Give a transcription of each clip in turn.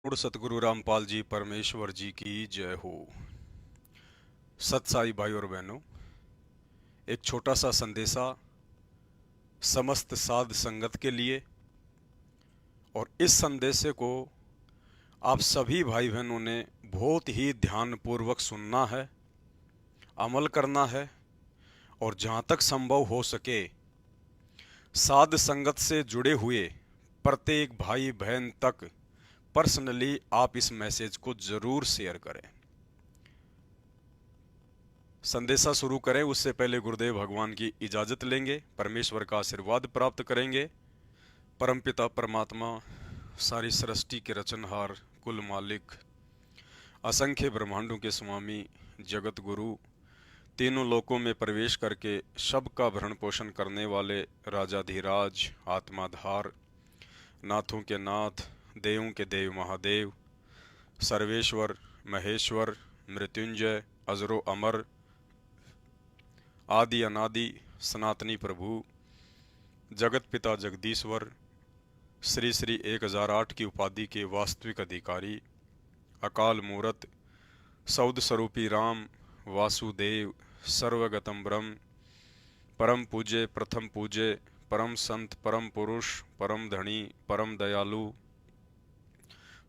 पूर्ण सतगुरु रामपाल जी परमेश्वर जी की जय हो। सत साई भाई और बहनों, एक छोटा सा संदेशा समस्त साध संगत के लिए, और इस संदेशे को आप सभी भाई बहनों ने बहुत ही ध्यानपूर्वक सुनना है, अमल करना है, और जहाँ तक संभव हो सके साध संगत से जुड़े हुए प्रत्येक भाई बहन तक पर्सनली आप इस मैसेज को जरूर शेयर करें। संदेशा शुरू करें उससे पहले गुरुदेव भगवान की इजाजत लेंगे, परमेश्वर का आशीर्वाद प्राप्त करेंगे। परमपिता परमात्मा, सारी सृष्टि के रचनहार, कुल मालिक, असंख्य ब्रह्मांडों के स्वामी, जगत गुरु, तीनों लोकों में प्रवेश करके सबका भरण पोषण करने वाले राजाधिराज, आत्माधार, नाथों के नाथ, देवों के देव महादेव, सर्वेश्वर, महेश्वर, मृत्युंजय, अजरो अमर, आदि अनादि सनातनी प्रभु, जगत पिता जगदीश्वर, श्री श्री 1008 की उपाधि के वास्तविक अधिकारी, अकाल मूरत, सौद स्वरूपी राम, वासुदेव, सर्वगतम ब्रह्म, परम पूज्य, प्रथम पूज्य, परम संत, परम पुरुष, परम धनी, परम दयालु,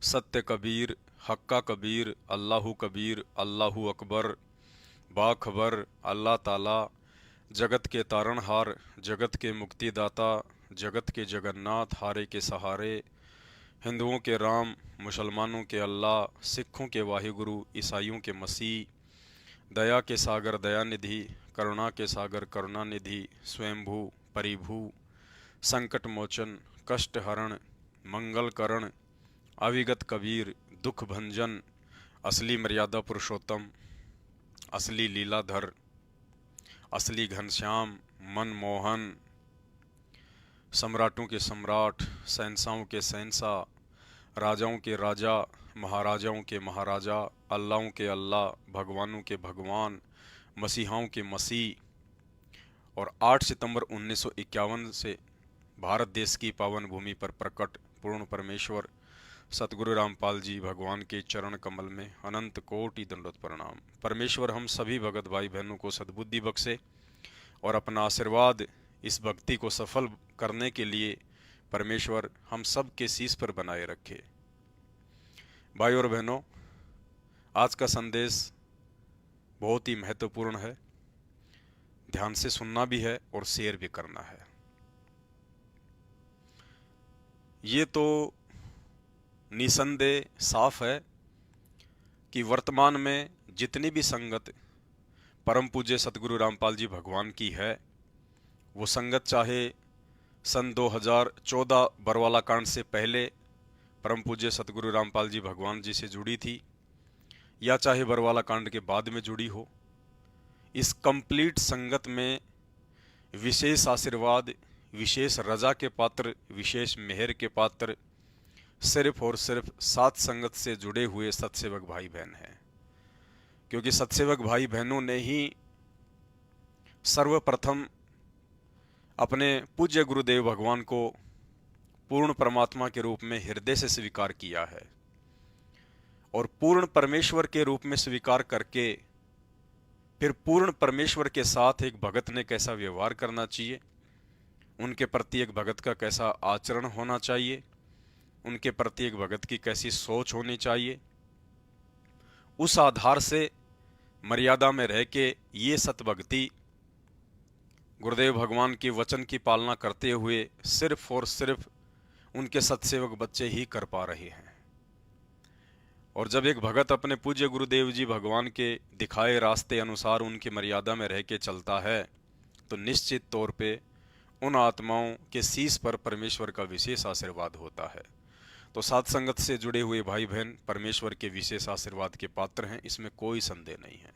सत्य कबीर, हक्का कबीर, अल्लाहु कबीर, अल्लाहु अकबर, बाखबर, अल्लाह ताला, जगत के तारणहार, जगत के मुक्तिदाता, जगत के जगन्नाथ, हारे के सहारे, हिंदुओं के राम, मुसलमानों के अल्लाह, सिखों के वाहिगुरु, ईसाइयों के मसीह, दया के सागर दयानिधि, करुणा के सागर करुणानिधि, स्वयंभू, परिभू, संकट मोचन, कष्ट हरण, मंगल करण, अविगत कबीर, दुख भंजन, असली मर्यादा पुरुषोत्तम, असली लीलाधर, असली घनश्याम, मनमोहन, सम्राटों के सम्राट, शहंशाहों के शहंशाह, राजाओं के राजा, महाराजाओं के महाराजा, अल्लाहों के अल्लाह, भगवानों के भगवान, मसीहाओं के मसीह, और 8 सितंबर 1951 से भारत देश की पावन भूमि पर प्रकट पूर्ण परमेश्वर सतगुरु रामपाल जी भगवान के चरण कमल में अनंत कोटि दंडोत प्रणाम। परमेश्वर हम सभी भगत भाई बहनों को सद्बुद्धि बख्शे और अपना आशीर्वाद इस भक्ति को सफल करने के लिए परमेश्वर हम सब के शीश पर बनाए रखे। भाई और बहनों, आज का संदेश बहुत ही महत्वपूर्ण है, ध्यान से सुनना भी है और शेयर भी करना है। ये तो निसंदेह साफ है कि वर्तमान में जितनी भी संगत परम पूज्य सतगुरु रामपाल जी भगवान की है, वो संगत चाहे सन 2014 बरवाला कांड से पहले परम पूज्य सतगुरु रामपाल जी भगवान जी से जुड़ी थी, या चाहे बरवाला कांड के बाद में जुड़ी हो, इस कंप्लीट संगत में विशेष आशीर्वाद, विशेष रजा के पात्र, विशेष मेहर के पात्र सिर्फ और सिर्फ सात संगत से जुड़े हुए सत्सेवक भाई बहन हैं। क्योंकि सत्सेवक भाई बहनों ने ही सर्वप्रथम अपने पूज्य गुरुदेव भगवान को पूर्ण परमात्मा के रूप में हृदय से स्वीकार किया है, और पूर्ण परमेश्वर के रूप में स्वीकार करके फिर पूर्ण परमेश्वर के साथ एक भगत ने कैसा व्यवहार करना चाहिए, उनके प्रति एक भगत का कैसा आचरण होना चाहिए, उनके प्रति एक भगत की कैसी सोच होनी चाहिए, उस आधार से मर्यादा में रह के ये सतभक्ति गुरुदेव भगवान के वचन की पालना करते हुए सिर्फ और सिर्फ उनके सत्सेवक बच्चे ही कर पा रहे हैं। और जब एक भगत अपने पूज्य गुरुदेव जी भगवान के दिखाए रास्ते अनुसार उनकी मर्यादा में रह के चलता है, तो निश्चित तौर पे उन आत्माओं के शीश पर परमेश्वर का विशेष आशीर्वाद होता है। तो सात संगत से जुड़े हुए भाई बहन परमेश्वर के विशेष आशीर्वाद के पात्र हैं, इसमें कोई संदेह नहीं है।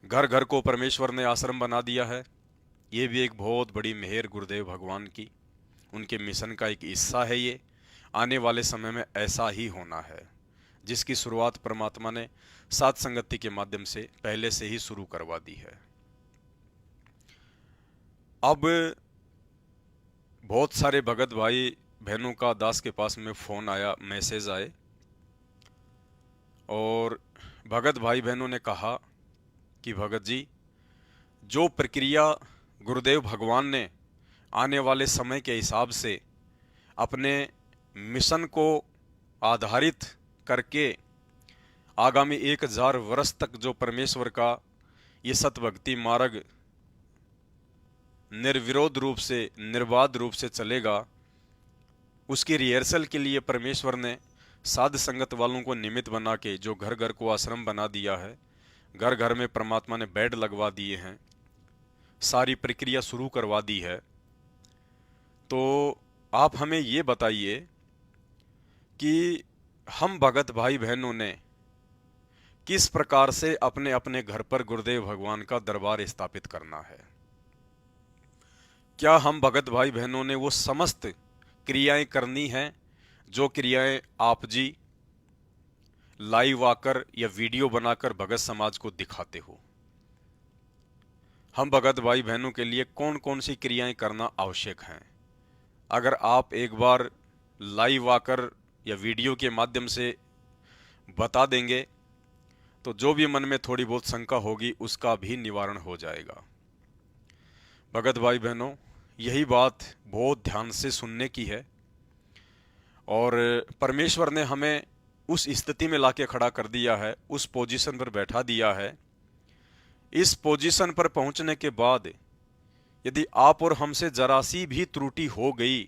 घर घर को परमेश्वर ने आश्रम बना दिया है, ये भी एक बहुत बड़ी मेहर गुरुदेव भगवान की, उनके मिशन का एक हिस्सा है। ये आने वाले समय में ऐसा ही होना है, जिसकी शुरुआत परमात्मा ने सात संगति के माध्यम से पहले से ही शुरू करवा दी है। अब बहुत सारे भगत भाई बहनों का दास के पास में फोन आया, मैसेज आए और भगत भाई बहनों ने कहा कि भगत जी, जो प्रक्रिया गुरुदेव भगवान ने आने वाले समय के हिसाब से अपने मिशन को आधारित करके आगामी 1000 वर्ष तक जो परमेश्वर का ये सतभक्ति मार्ग निर्विरोध रूप से, निर्बाध रूप से चलेगा, उसकी रिहर्सल के लिए परमेश्वर ने साध संगत वालों को निमित्त बना के जो घर घर को आश्रम बना दिया है, घर घर में परमात्मा ने बेड लगवा दिए हैं, सारी प्रक्रिया शुरू करवा दी है। तो आप हमें ये बताइए कि हम भगत भाई बहनों ने किस प्रकार से अपने अपने घर पर गुरुदेव भगवान का दरबार स्थापित करना है। क्या हम भगत भाई बहनों ने वो समस्त क्रियाएं करनी हैं जो क्रियाएं आप जी लाइव आकर या वीडियो बनाकर भगत समाज को दिखाते हो? हम भगत भाई बहनों के लिए कौन कौन सी क्रियाएं करना आवश्यक हैं? अगर आप एक बार लाइव आकर या वीडियो के माध्यम से बता देंगे तो जो भी मन में थोड़ी बहुत शंका होगी उसका भी निवारण हो जाएगा। भगत भाई बहनों, यही बात बहुत ध्यान से सुनने की है और परमेश्वर ने हमें उस स्थिति में लाके खड़ा कर दिया है, उस पोजीशन पर बैठा दिया है। इस पोजीशन पर पहुंचने के बाद यदि आप और हमसे जरा सी भी त्रुटि हो गई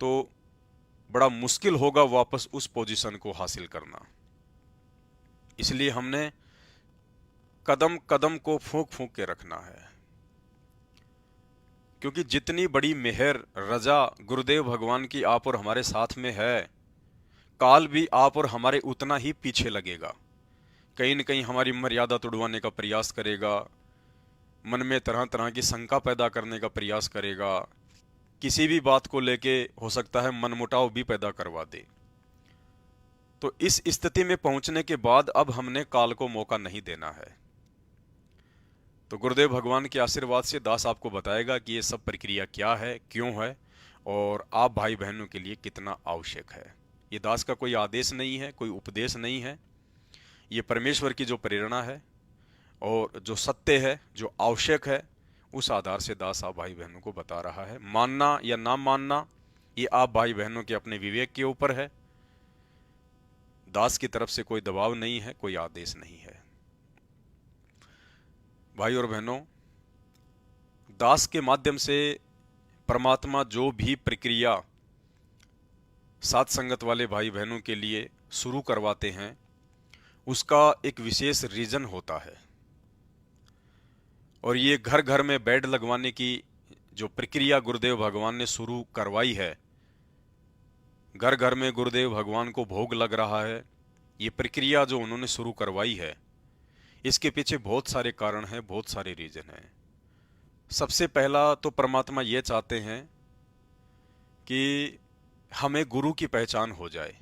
तो बड़ा मुश्किल होगा वापस उस पोजीशन को हासिल करना। इसलिए हमने कदम कदम को फूंक फूंक के रखना है, क्योंकि जितनी बड़ी मेहर रजा गुरुदेव भगवान की आप और हमारे साथ में है, काल भी आप और हमारे उतना ही पीछे लगेगा। कहीं न कहीं हमारी मर्यादा तोड़वाने का प्रयास करेगा, मन में तरह तरह की शंका पैदा करने का प्रयास करेगा, किसी भी बात को लेके हो सकता है मनमुटाव भी पैदा करवा दे। तो इस स्थिति में पहुंचने के बाद अब हमने काल को मौका नहीं देना है। तो गुरुदेव भगवान के आशीर्वाद से दास आपको बताएगा कि ये सब प्रक्रिया क्या है, क्यों है और आप भाई बहनों के लिए कितना आवश्यक है। ये दास का कोई आदेश नहीं है, कोई उपदेश नहीं है, ये परमेश्वर की जो प्रेरणा है और जो सत्य है, जो आवश्यक है, उस आधार से दास आप भाई बहनों को बता रहा है। मानना या ना मानना ये आप भाई बहनों के अपने विवेक के ऊपर है। दास की तरफ से कोई दबाव नहीं है, कोई आदेश नहीं है। भाई और बहनों, दास के माध्यम से परमात्मा जो भी प्रक्रिया साध संगत वाले भाई बहनों के लिए शुरू करवाते हैं उसका एक विशेष रीजन होता है। और ये घर घर में बेड लगवाने की जो प्रक्रिया गुरुदेव भगवान ने शुरू करवाई है, घर घर में गुरुदेव भगवान को भोग लग रहा है, ये प्रक्रिया जो उन्होंने शुरू करवाई है, इसके पीछे बहुत सारे कारण हैं, बहुत सारे रीजन हैं। सबसे पहला तो परमात्मा ये चाहते हैं कि हमें गुरु की पहचान हो जाए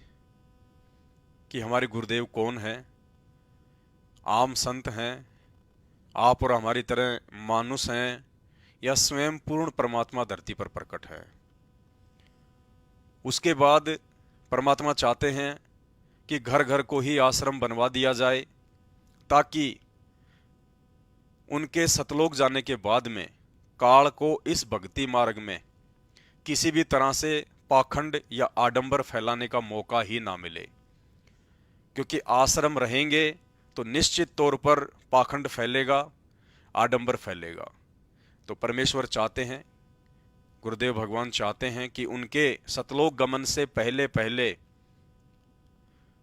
कि हमारे गुरुदेव कौन हैं। आम संत हैं, आप और हमारी तरह मानुष हैं, या स्वयं पूर्ण परमात्मा धरती पर प्रकट है। उसके बाद परमात्मा चाहते हैं कि घर घर को ही आश्रम बनवा दिया जाए, ताकि उनके सतलोक जाने के बाद में काल को इस भक्ति मार्ग में किसी भी तरह से पाखंड या आडंबर फैलाने का मौका ही ना मिले। क्योंकि आश्रम रहेंगे तो निश्चित तौर पर पाखंड फैलेगा, आडंबर फैलेगा। तो परमेश्वर चाहते हैं, गुरुदेव भगवान चाहते हैं कि उनके सतलोक गमन से पहले पहले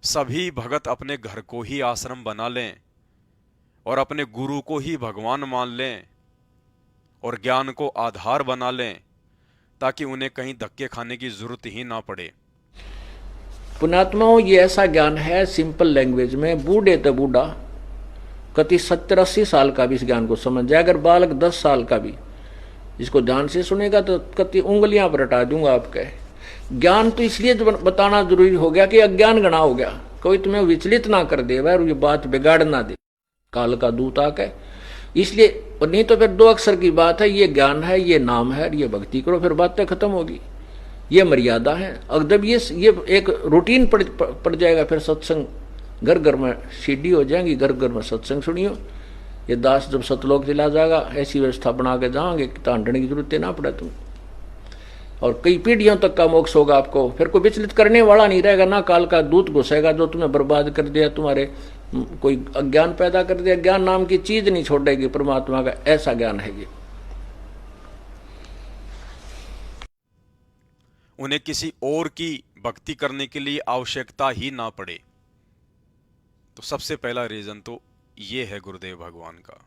सभी भगत अपने घर को ही आश्रम बना लें और अपने गुरु को ही भगवान मान लें और ज्ञान को आधार बना लें, ताकि उन्हें कहीं धक्के खाने की जरूरत ही ना पड़े। पुण्यात्माओं, ये ऐसा ज्ञान है सिंपल लैंग्वेज में, बूढ़े तो बूढ़ा कति 70-80 साल का भी इस ज्ञान को समझ जाए। अगर बालक 10 साल का भी इसको ध्यान से सुनेगा तो कति उंगलियां पर हटा दूंगा आपके। ज्ञान तो इसलिए बताना जरूरी हो गया कि अज्ञान गणा हो गया, कोई तुम्हें विचलित ना कर दे और ये बात बिगाड़ ना दे काल का दूत आके। इसलिए, और नहीं तो फिर 2 अक्षर की बात है, ये ज्ञान है, ये नाम है, ये भक्ति करो, फिर बातें खत्म होगी। ये मर्यादा है। अब जब ये एक रूटीन पड़ जाएगा, फिर सत्संग घर घर में सीडी हो जाएंगी, घर घर में सत्संग सुनियो। ये दास जब सतलोक चला जाएगा ऐसी व्यवस्था बना के जाओगे कि ढांढने की जरूरत ना पड़े तुम, और कई पीढ़ियों तक का मोक्ष होगा आपको। फिर कोई विचलित करने वाला नहीं रहेगा, ना काल का दूत घुसेगा जो तुम्हें बर्बाद कर दिया, तुम्हारे कोई अज्ञान पैदा कर दिया। ज्ञान नाम की चीज नहीं छोड़ेगी परमात्मा का, ऐसा ज्ञान है ये। उन्हें किसी और की भक्ति करने के लिए आवश्यकता ही ना पड़े। तो सबसे पहला रीजन तो ये है गुरुदेव भगवान का।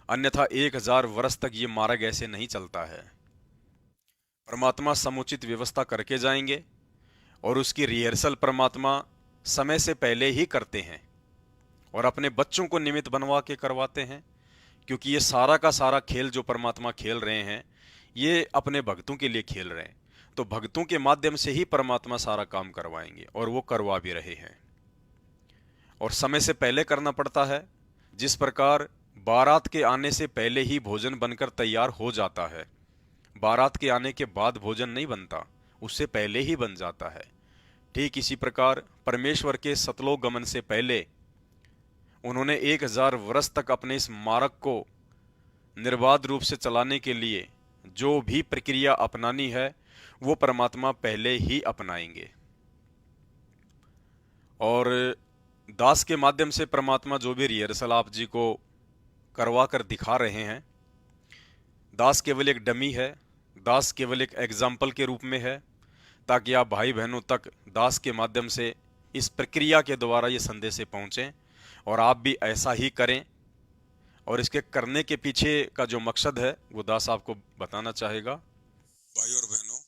अन्यथा 1000 वर्ष तक ये मार्ग ऐसे नहीं चलता है। परमात्मा समुचित व्यवस्था करके जाएंगे और उसकी रिहर्सल परमात्मा समय से पहले ही करते हैं और अपने बच्चों को निमित्त बनवा के करवाते हैं, क्योंकि ये सारा का सारा खेल जो परमात्मा खेल रहे हैं ये अपने भक्तों के लिए खेल रहे हैं। तो भक्तों के माध्यम से ही परमात्मा सारा काम करवाएंगे और वो करवा भी रहे हैं। और समय से पहले करना पड़ता है। जिस प्रकार बारात के आने से पहले ही भोजन बनकर तैयार हो जाता है, बारात के आने के बाद भोजन नहीं बनता, उससे पहले ही बन जाता है। ठीक इसी प्रकार परमेश्वर के सतलोक गमन से पहले उन्होंने 1000 वर्ष तक अपने इस मार्ग को निर्बाध रूप से चलाने के लिए जो भी प्रक्रिया अपनानी है वो परमात्मा पहले ही अपनाएंगे। और दास के माध्यम से परमात्मा जो भी रिहर्सल आप जी को करवा कर दिखा रहे हैं, दास केवल एक डमी है, दास केवल एक एग्जाम्पल के रूप में है, ताकि आप भाई बहनों तक दास के माध्यम से इस प्रक्रिया के द्वारा ये संदेश पहुँचें और आप भी ऐसा ही करें। और इसके करने के पीछे का जो मकसद है वो दास आपको बताना चाहेगा। भाई और बहनों,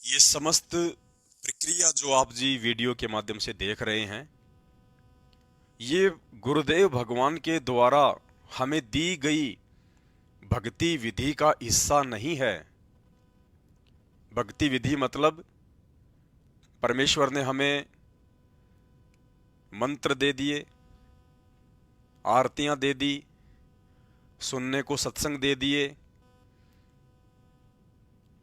ये समस्त प्रक्रिया जो आप जी वीडियो के माध्यम से देख रहे हैं, ये गुरुदेव भगवान के द्वारा हमें दी गई भक्ति विधि का हिस्सा नहीं है। भक्ति विधि मतलब परमेश्वर ने हमें मंत्र दे दिए, आरतियां दे दी, सुनने को सत्संग दे दिए,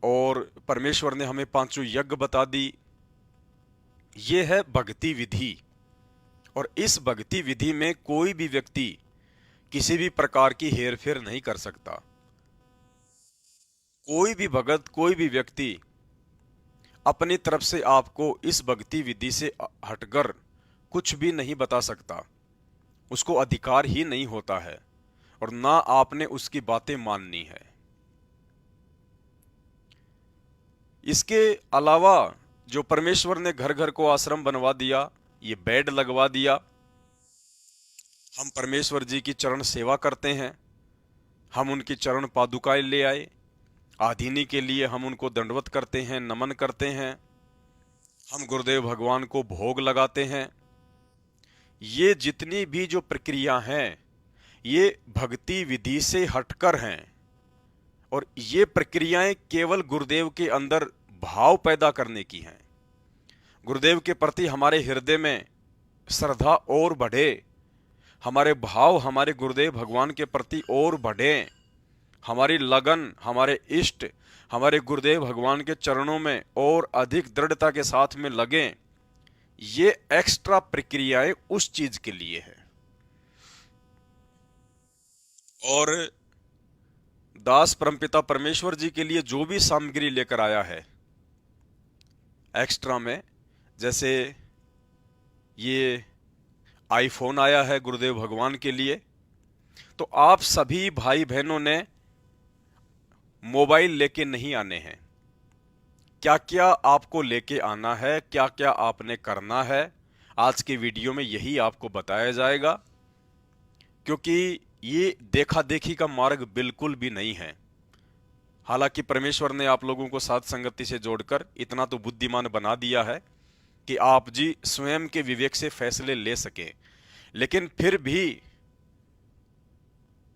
और परमेश्वर ने हमें 5 यज्ञ बता दी। ये है भक्ति विधि। और इस भक्ति विधि में कोई भी व्यक्ति किसी भी प्रकार की हेरफेर नहीं कर सकता। कोई भी भगत, कोई भी व्यक्ति अपनी तरफ से आपको इस भक्ति विधि से हटकर कुछ भी नहीं बता सकता। उसको अधिकार ही नहीं होता है और ना आपने उसकी बातें माननी है। इसके अलावा जो परमेश्वर ने घर घर को आश्रम बनवा दिया, ये बेड लगवा दिया, हम परमेश्वर जी की चरण सेवा करते हैं, हम उनकी चरण पादुकाएं ले आए, आधीनी के लिए हम उनको दंडवत करते हैं, नमन करते हैं, हम गुरुदेव भगवान को भोग लगाते हैं। ये जितनी भी जो प्रक्रिया हैं ये भक्ति विधि से हटकर हैं और ये प्रक्रियाएं केवल गुरुदेव के अंदर भाव पैदा करने की हैं। गुरुदेव के प्रति हमारे हृदय में श्रद्धा और बढ़े, हमारे भाव हमारे गुरुदेव भगवान के प्रति और बढ़े, हमारी लगन, हमारे इष्ट हमारे गुरुदेव भगवान के चरणों में और अधिक दृढ़ता के साथ में लगें। ये एक्स्ट्रा प्रक्रियाएं उस चीज के लिए है। और दास परमपिता परमेश्वर जी के लिए जो भी सामग्री लेकर आया है एक्स्ट्रा में, जैसे ये आईफोन आया है गुरुदेव भगवान के लिए, तो आप सभी भाई बहनों ने मोबाइल लेके नहीं आने हैं। क्या क्या आपको लेके आना है, क्या क्या आपने करना है, आज के वीडियो में यही आपको बताया जाएगा। क्योंकि ये देखा देखी का मार्ग बिल्कुल भी नहीं है। हालांकि परमेश्वर ने आप लोगों को साथ संगति से जोड़कर इतना तो बुद्धिमान बना दिया है कि आप जी स्वयं के विवेक से फैसले ले सके, लेकिन फिर भी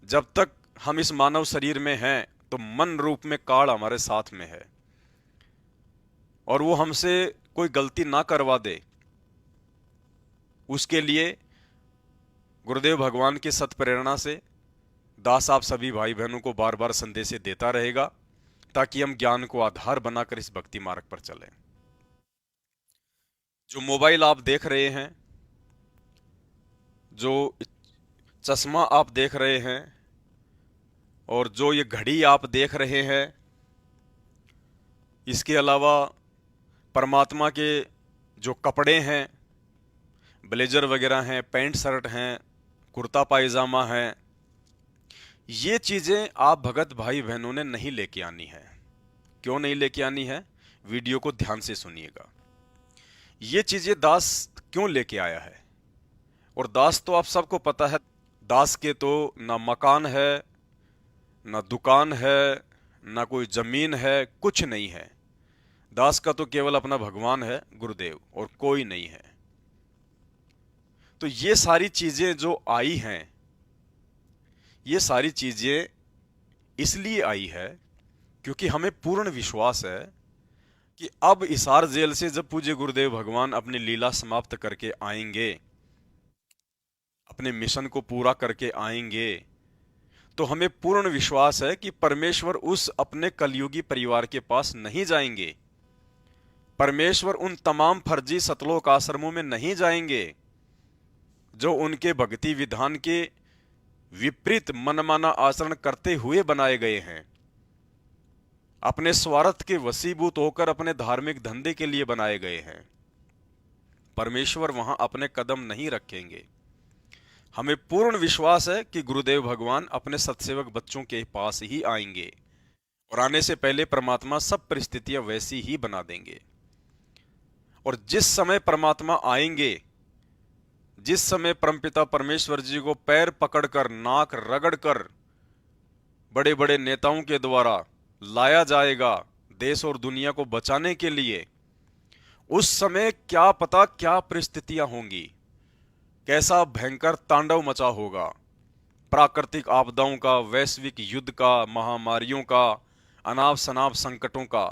जब तक हम इस मानव शरीर में हैं तो मन रूप में काल हमारे साथ में है और वो हमसे कोई गलती ना करवा दे, उसके लिए गुरुदेव भगवान की सत प्रेरणा से दास आप सभी भाई बहनों को बार बार संदेश देता रहेगा ताकि हम ज्ञान को आधार बनाकर इस भक्ति मार्ग पर चलें। जो मोबाइल आप देख रहे हैं जो चश्मा आप देख रहे हैं और जो ये घड़ी आप देख रहे हैं, इसके अलावा परमात्मा के जो कपड़े हैं, ब्लेजर वगैरह हैं, पैंट शर्ट हैं, कुर्ता पायजामा है, ये चीज़ें आप भगत भाई बहनों ने नहीं लेके आनी है। क्यों नहीं लेके आनी है? वीडियो को ध्यान से सुनिएगा। ये चीज़ें दास क्यों लेके आया है? और दास तो आप सबको पता है, दास के तो ना मकान है, ना दुकान है, ना कोई ज़मीन है, कुछ नहीं है। दास का तो केवल अपना भगवान है, गुरुदेव, और कोई नहीं है। तो ये सारी चीज़ें जो आई हैं, ये सारी चीज़ें इसलिए आई है क्योंकि हमें पूर्ण विश्वास है कि अब हिसार जेल से जब पूज्य गुरुदेव भगवान अपनी लीला समाप्त करके आएंगे, अपने मिशन को पूरा करके आएंगे, तो हमें पूर्ण विश्वास है कि परमेश्वर उस अपने कलयुगी परिवार के पास नहीं जाएंगे। परमेश्वर उन तमाम फर्जी सतलोक आश्रमों में नहीं जाएंगे जो उनके भक्ति विधान के विपरीत मनमाना आचरण करते हुए बनाए गए हैं, अपने स्वार्थ के वशीभूत होकर अपने धार्मिक धंधे के लिए बनाए गए हैं। परमेश्वर वहां अपने कदम नहीं रखेंगे। हमें पूर्ण विश्वास है कि गुरुदेव भगवान अपने सत्सेवक बच्चों के पास ही आएंगे और आने से पहले परमात्मा सब परिस्थितियां वैसी ही बना देंगे। और जिस समय परमात्मा आएंगे, जिस समय परमपिता परमेश्वर जी को पैर पकड़कर, नाक रगड़कर बड़े बड़े नेताओं के द्वारा लाया जाएगा देश और दुनिया को बचाने के लिए, उस समय क्या पता क्या परिस्थितियां होंगी, कैसा भयंकर तांडव मचा होगा, प्राकृतिक आपदाओं का, वैश्विक युद्ध का, महामारियों का, अनाप शनाप संकटों का।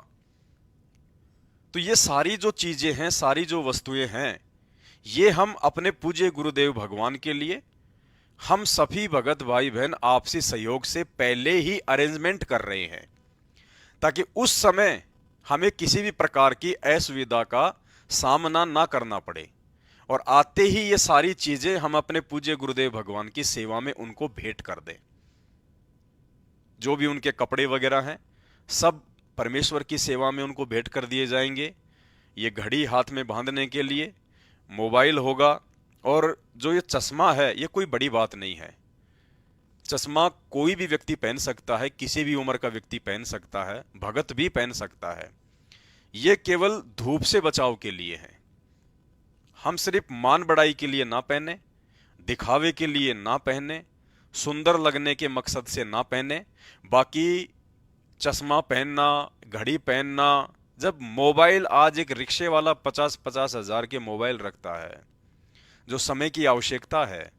तो ये सारी जो चीजें हैं, सारी जो वस्तुएं हैं, ये हम अपने पूज्य गुरुदेव भगवान के लिए, हम सभी भगत भाई बहन आपसी सहयोग से पहले ही अरेंजमेंट कर रहे हैं, ताकि उस समय हमें किसी भी प्रकार की असुविधा का सामना ना करना पड़े और आते ही ये सारी चीजें हम अपने पूज्य गुरुदेव भगवान की सेवा में उनको भेंट कर दें। जो भी उनके कपड़े वगैरह हैं, सब परमेश्वर की सेवा में उनको भेंट कर दिए जाएंगे। ये घड़ी हाथ में बांधने के लिए मोबाइल होगा, और जो ये चश्मा है, ये कोई बड़ी बात नहीं है। चश्मा कोई भी व्यक्ति पहन सकता है, किसी भी उम्र का व्यक्ति पहन सकता है, भगत भी पहन सकता है। ये केवल धूप से बचाव के लिए है। हम सिर्फ मान बढ़ाई के लिए ना पहने, दिखावे के लिए ना पहने, सुंदर लगने के मकसद से ना पहने। बाकी चश्मा पहनना, घड़ी पहनना, जब मोबाइल, आज एक रिक्शे वाला 50-50 हजार के मोबाइल रखता है, जो समय की आवश्यकता है,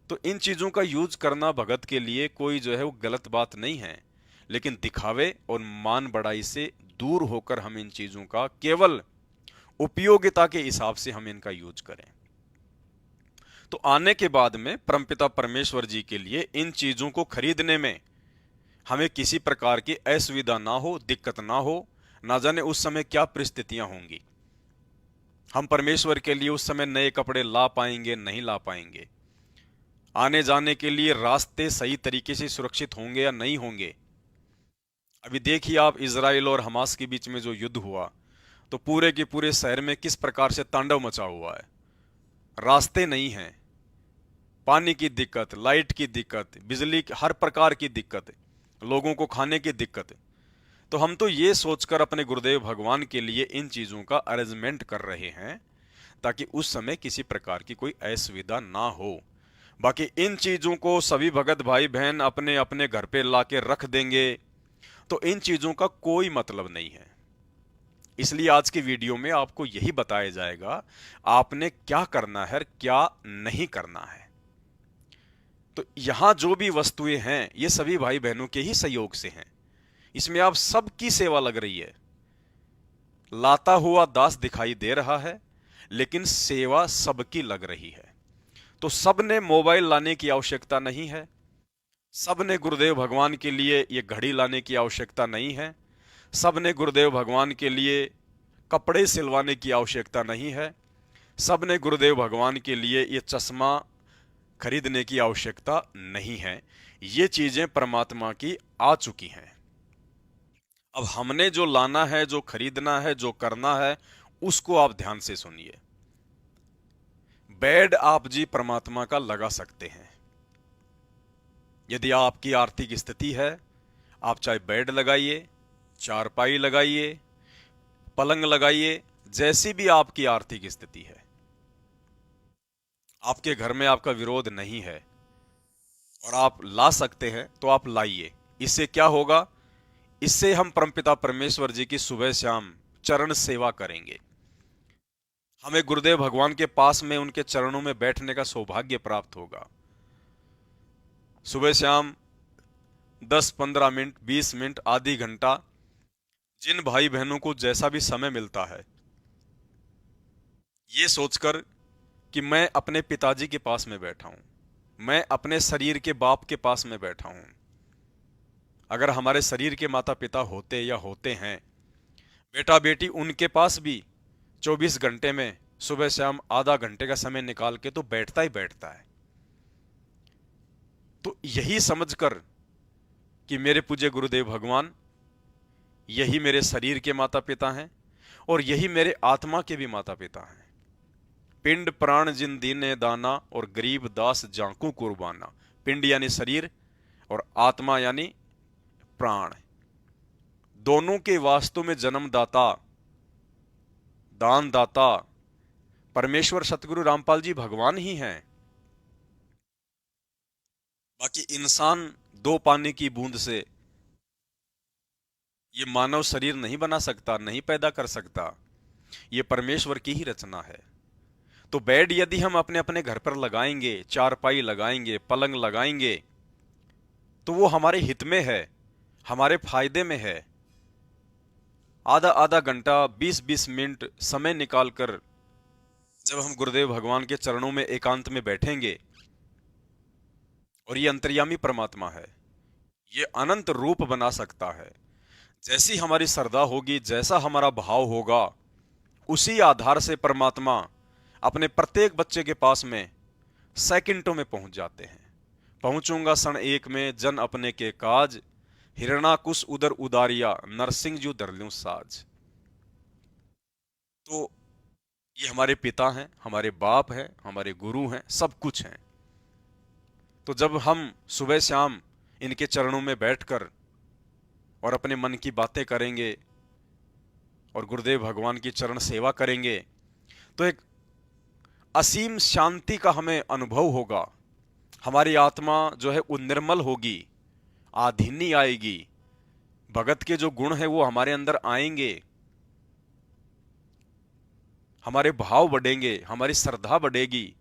तो इन चीजों का यूज करना भगत के लिए कोई जो है वो गलत बात नहीं है। लेकिन दिखावे और मान बढ़ाई से दूर होकर हम इन चीजों का केवल उपयोगिता के हिसाब से हम इनका यूज करें। तो आने के बाद में परमपिता परमेश्वर जी के लिए इन चीजों को खरीदने में हमें किसी प्रकार की असुविधा ना हो, दिक्कत ना हो। ना जाने उस समय क्या परिस्थितियां होंगी, हम परमेश्वर के लिए उस समय नए कपड़े ला पाएंगे, नहीं ला पाएंगे। आने जाने के लिए रास्ते सही तरीके से सुरक्षित होंगे या नहीं होंगे। अभी देखिए आप, इजराइल और हमास के बीच में जो युद्ध हुआ, तो पूरे के पूरे शहर में किस प्रकार से तांडव मचा हुआ है। रास्ते नहीं हैं, पानी की दिक्कत, लाइट की दिक्कत, बिजली की हर प्रकार की दिक्कत, लोगों को खाने की दिक्कत। तो हम तो ये सोचकर अपने गुरुदेव भगवान के लिए इन चीजों का अरेंजमेंट कर रहे हैं ताकि उस समय किसी प्रकार की कोई असुविधा ना हो। बाकी इन चीजों को सभी भगत भाई बहन अपने अपने घर पे लाके रख देंगे, तो इन चीजों का कोई मतलब नहीं है। इसलिए आज की वीडियो में आपको यही बताया जाएगा आपने क्या करना है, क्या नहीं करना है। तो यहां जो भी वस्तुएं हैं, ये सभी भाई बहनों के ही सहयोग से हैं। इसमें आप सबकी सेवा लग रही है। लाता हुआ दास दिखाई दे रहा है, लेकिन सेवा सबकी लग रही है। तो सबने मोबाइल लाने की आवश्यकता नहीं है, सबने गुरुदेव भगवान के लिए ये घड़ी लाने की आवश्यकता नहीं है, सबने गुरुदेव भगवान के लिए कपड़े सिलवाने की आवश्यकता नहीं है, सबने गुरुदेव भगवान के लिए ये चश्मा खरीदने की आवश्यकता नहीं है। ये चीजें परमात्मा की आ चुकी हैं। अब हमने जो लाना है, जो खरीदना है, जो करना है, उसको आप ध्यान से सुनिए। बेड आप जी परमात्मा का लगा सकते हैं। यदि आपकी आर्थिक स्थिति है, आप चाहे बेड लगाइए, चारपाई लगाइए, पलंग लगाइए, जैसी भी आपकी आर्थिक स्थिति है। आपके घर में आपका विरोध नहीं है और आप ला सकते हैं तो आप लाइए। इससे क्या होगा? इससे हम परमपिता परमेश्वर जी की सुबह शाम चरण सेवा करेंगे। हमें गुरुदेव भगवान के पास में उनके चरणों में बैठने का सौभाग्य प्राप्त होगा। सुबह शाम 10-15 मिनट, 20 मिनट, आधी घंटा, जिन भाई बहनों को जैसा भी समय मिलता है, ये सोचकर कि मैं अपने पिताजी के पास में बैठा हूं, मैं अपने शरीर के बाप के पास में बैठा हूं। अगर हमारे शरीर के माता पिता होते या होते हैं, बेटा बेटी उनके पास भी 24 घंटे में सुबह शाम आधा घंटे का समय निकाल के तो बैठता ही बैठता है। तो यही समझकर कि मेरे पूज्य गुरुदेव भगवान यही मेरे शरीर के माता पिता हैं और यही मेरे आत्मा के भी माता पिता हैं। पिंड प्राण जिन दीने दाना और गरीब दास जांकू कुर्बाना। पिंड यानी शरीर और आत्मा यानी प्राण, दोनों के वास्तव में जन्मदाता, दानदाता परमेश्वर सतगुरु रामपाल जी भगवान ही हैं। बाकी इंसान 2 पानी की बूंद से ये मानव शरीर नहीं बना सकता, नहीं पैदा कर सकता। ये परमेश्वर की ही रचना है। तो बेड यदि हम अपने अपने घर पर लगाएंगे, चारपाई लगाएंगे, पलंग लगाएंगे, तो वो हमारे हित में है, हमारे फायदे में है। आधा आधा घंटा, 20-20 मिनट समय निकालकर जब हम गुरुदेव भगवान के चरणों में एकांत में बैठेंगे, और ये अंतर्यामी परमात्मा है, ये अनंत रूप बना सकता है। जैसी हमारी श्रद्धा होगी, जैसा हमारा भाव होगा, उसी आधार से परमात्मा अपने प्रत्येक बच्चे के पास में सेकंडों में पहुंच जाते हैं। पहुंचूंगा क्षण एक में जन अपने के काज, हिरणाकुश उदर उदारिया नरसिंह जू धरल्यूं साज। तो ये हमारे पिता हैं, हमारे बाप हैं, हमारे गुरु हैं, सब कुछ हैं। तो जब हम सुबह शाम इनके चरणों में बैठकर और अपने मन की बातें करेंगे और गुरुदेव भगवान की चरण सेवा करेंगे, तो एक असीम शांति का हमें अनुभव होगा। हमारी आत्मा जो है वो निर्मल होगी, आधीनी आएगी, भगत के जो गुण है वो हमारे अंदर आएंगे, हमारे भाव बढ़ेंगे, हमारी श्रद्धा बढ़ेगी,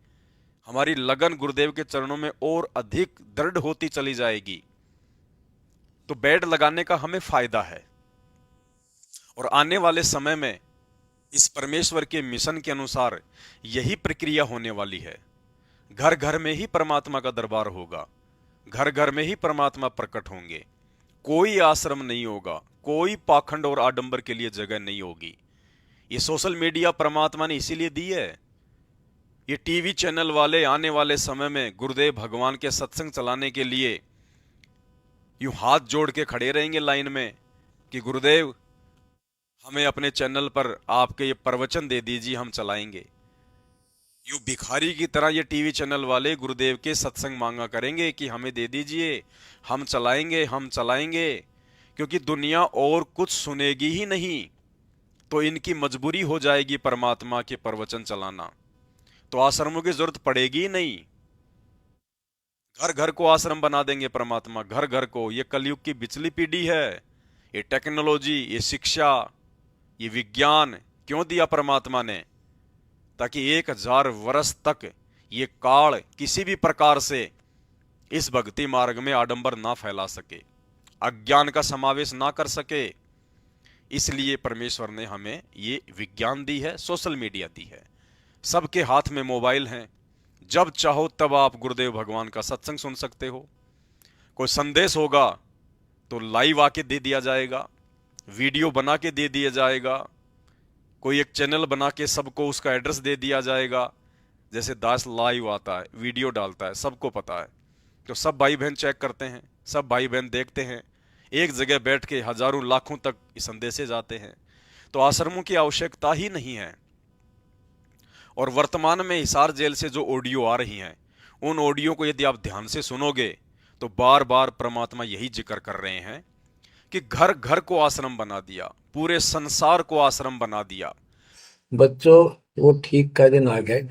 हमारी लगन गुरुदेव के चरणों में और अधिक दृढ़ होती चली जाएगी। तो बेड लगाने का हमें फायदा है। और आने वाले समय में इस परमेश्वर के मिशन के अनुसार यही प्रक्रिया होने वाली है। घर घर में ही परमात्मा का दरबार होगा, घर घर में ही परमात्मा प्रकट होंगे। कोई आश्रम नहीं होगा, कोई पाखंड और आडंबर के लिए जगह नहीं होगी। ये सोशल मीडिया परमात्मा ने इसीलिए दी है। ये टीवी चैनल वाले आने वाले समय में गुरुदेव भगवान के सत्संग चलाने के लिए यूं हाथ जोड़ के खड़े रहेंगे लाइन में कि गुरुदेव हमें अपने चैनल पर आपके ये प्रवचन दे दीजिए, हम चलाएंगे। यूं भिखारी की तरह ये टीवी चैनल वाले गुरुदेव के सत्संग मांगा करेंगे कि हमें दे दीजिए, हम चलाएंगे, हम चलाएंगे। क्योंकि दुनिया और कुछ सुनेगी ही नहीं, तो इनकी मजबूरी हो जाएगी परमात्मा के प्रवचन चलाना। तो आश्रमों की जरूरत पड़ेगी ही नहीं, घर घर को आश्रम बना देंगे परमात्मा, घर घर को। ये कलयुग की बिचली पीढ़ी है। ये टेक्नोलॉजी, ये शिक्षा, ये विज्ञान क्यों दिया परमात्मा ने? ताकि 1000 वर्ष तक ये काल किसी भी प्रकार से इस भक्ति मार्ग में आडंबर ना फैला सके, अज्ञान का समावेश ना कर सके। इसलिए परमेश्वर ने हमें ये विज्ञान दी है, सोशल मीडिया दी है। सबके हाथ में मोबाइल हैं, जब चाहो तब आप गुरुदेव भगवान का सत्संग सुन सकते हो। कोई संदेश होगा तो लाइव आके दे दिया जाएगा, वीडियो बना के दे दिया जाएगा, कोई एक चैनल बना के सबको उसका एड्रेस दे दिया जाएगा। जैसे दास लाइव आता है, वीडियो डालता है, सबको पता है, तो सब भाई बहन चेक करते हैं, सब भाई बहन देखते हैं, एक जगह बैठ के हजारों लाखों तक संदेशे जाते हैं। तो आश्रमों की आवश्यकता ही नहीं है। और वर्तमान में हिसार जेल से जो ऑडियो आ रही हैं, उन ऑडियो को यदि आप ध्यान से सुनोगे तो बार बार परमात्मा यही जिक्र कर रहे हैं कि घर घर को आश्रम बना दिया, पूरे संसार को आश्रम बना दिया। बच्चों, वो ठीक का दिन आ गए।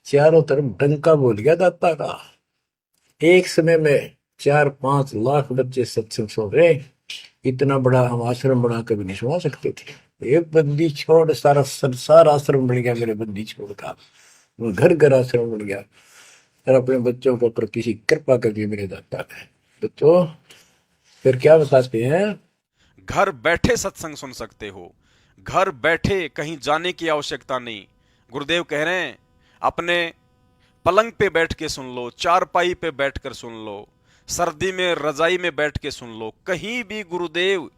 चारों तरफ डंका बोल गया दाता का। एक समय में 4-5 लाख बच्चे सत्संग सुन रहे। इतना बड़ा हम आश्रम बना कभी नहीं सुना सकते थे। एक बंदी छोड़ सारा संसार आश्रम बन गया मेरे बंदी छोड़ का। वो घर घर आश्रम बन गया। और अपने बच्चों के ऊपर किसी कृपा कर दी मेरे दाता ने। बच्चों फिर क्या बताते हैं? घर बैठे सत्संग सुन सकते हो, घर बैठे, कहीं जाने की आवश्यकता नहीं। गुरुदेव कह रहे हैं अपने पलंग पे बैठ के सुन लो, चारपाई पे बैठकर सुन लो, सर्दी में रजाई में बैठ के सुन लो, कहीं भी। गुरुदेव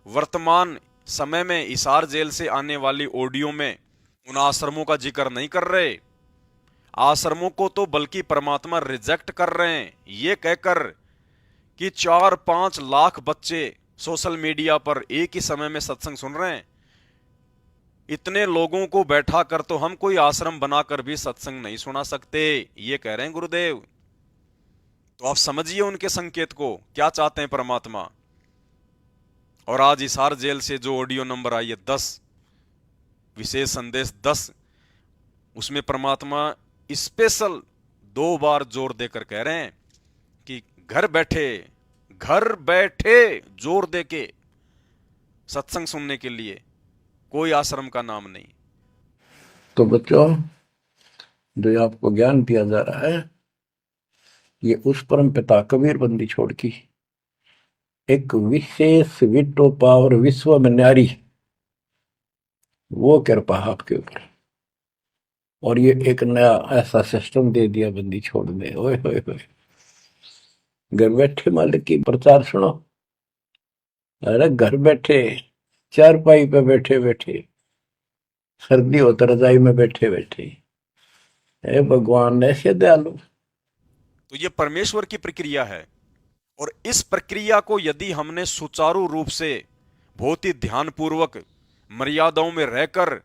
वर्तमान समय में हिसार जेल से आने वाली ऑडियो में उन आश्रमों का जिक्र नहीं कर रहे। आश्रमों को तो बल्कि परमात्मा रिजेक्ट कर रहे हैं, ये कहकर कि 4-5 लाख बच्चे सोशल मीडिया पर एक ही समय में सत्संग सुन रहे हैं। इतने लोगों को बैठा कर तो हम कोई आश्रम बनाकर भी सत्संग नहीं सुना सकते, ये कह रहे हैं गुरुदेव। तो आप समझिए उनके संकेत को, क्या चाहते हैं परमात्मा। और आज हिसार जेल से जो ऑडियो नंबर आई है 10, विशेष संदेश 10, उसमें परमात्मा स्पेशल 2 बार जोर देकर कह रहे हैं कि घर बैठे जोर देके सत्संग सुनने के लिए, कोई आश्रम का नाम नहीं। तो बच्चों, जो आपको ज्ञान दिया जा रहा है, ये उस परम पिता कबीर बंदी छोड़ की एक विशेष विटो पावर विश्व में न्यारी, वो कृपा आपके ऊपर। और ये एक नया ऐसा सिस्टम दे दिया बंदी छोड़ में। ओए होए होए, घर बैठे मालिक की प्रचार सुनो। अरे घर बैठे, चारपाई पे बैठे बैठे, सर्दी हो तो रजाई में बैठे बैठे। हे भगवान ऐसे दयालु। तो ये परमेश्वर की प्रक्रिया है। और इस प्रक्रिया को यदि हमने सुचारू रूप से, बहुत ही ध्यानपूर्वक, मर्यादाओं में रहकर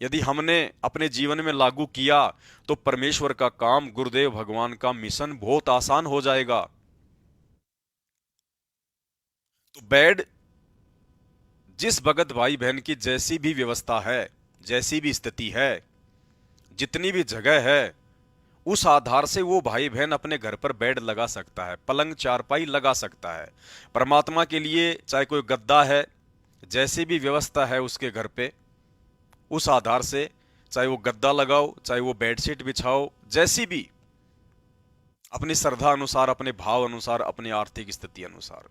यदि हमने अपने जीवन में लागू किया तो परमेश्वर का काम, गुरुदेव भगवान का मिशन बहुत आसान हो जाएगा। तो बेड, जिस भगत भाई बहन की जैसी भी व्यवस्था है, जैसी भी स्थिति है, जितनी भी जगह है, उस आधार से वो भाई बहन अपने घर पर बेड लगा सकता है, पलंग चारपाई लगा सकता है। परमात्मा के लिए चाहे कोई गद्दा है, जैसी भी व्यवस्था है उसके घर पे, उस आधार से चाहे वो गद्दा लगाओ, चाहे वो बेडशीट बिछाओ, जैसी भी, अपनी श्रद्धा अनुसार, अपने भाव अनुसार, अपनी आर्थिक स्थिति अनुसार।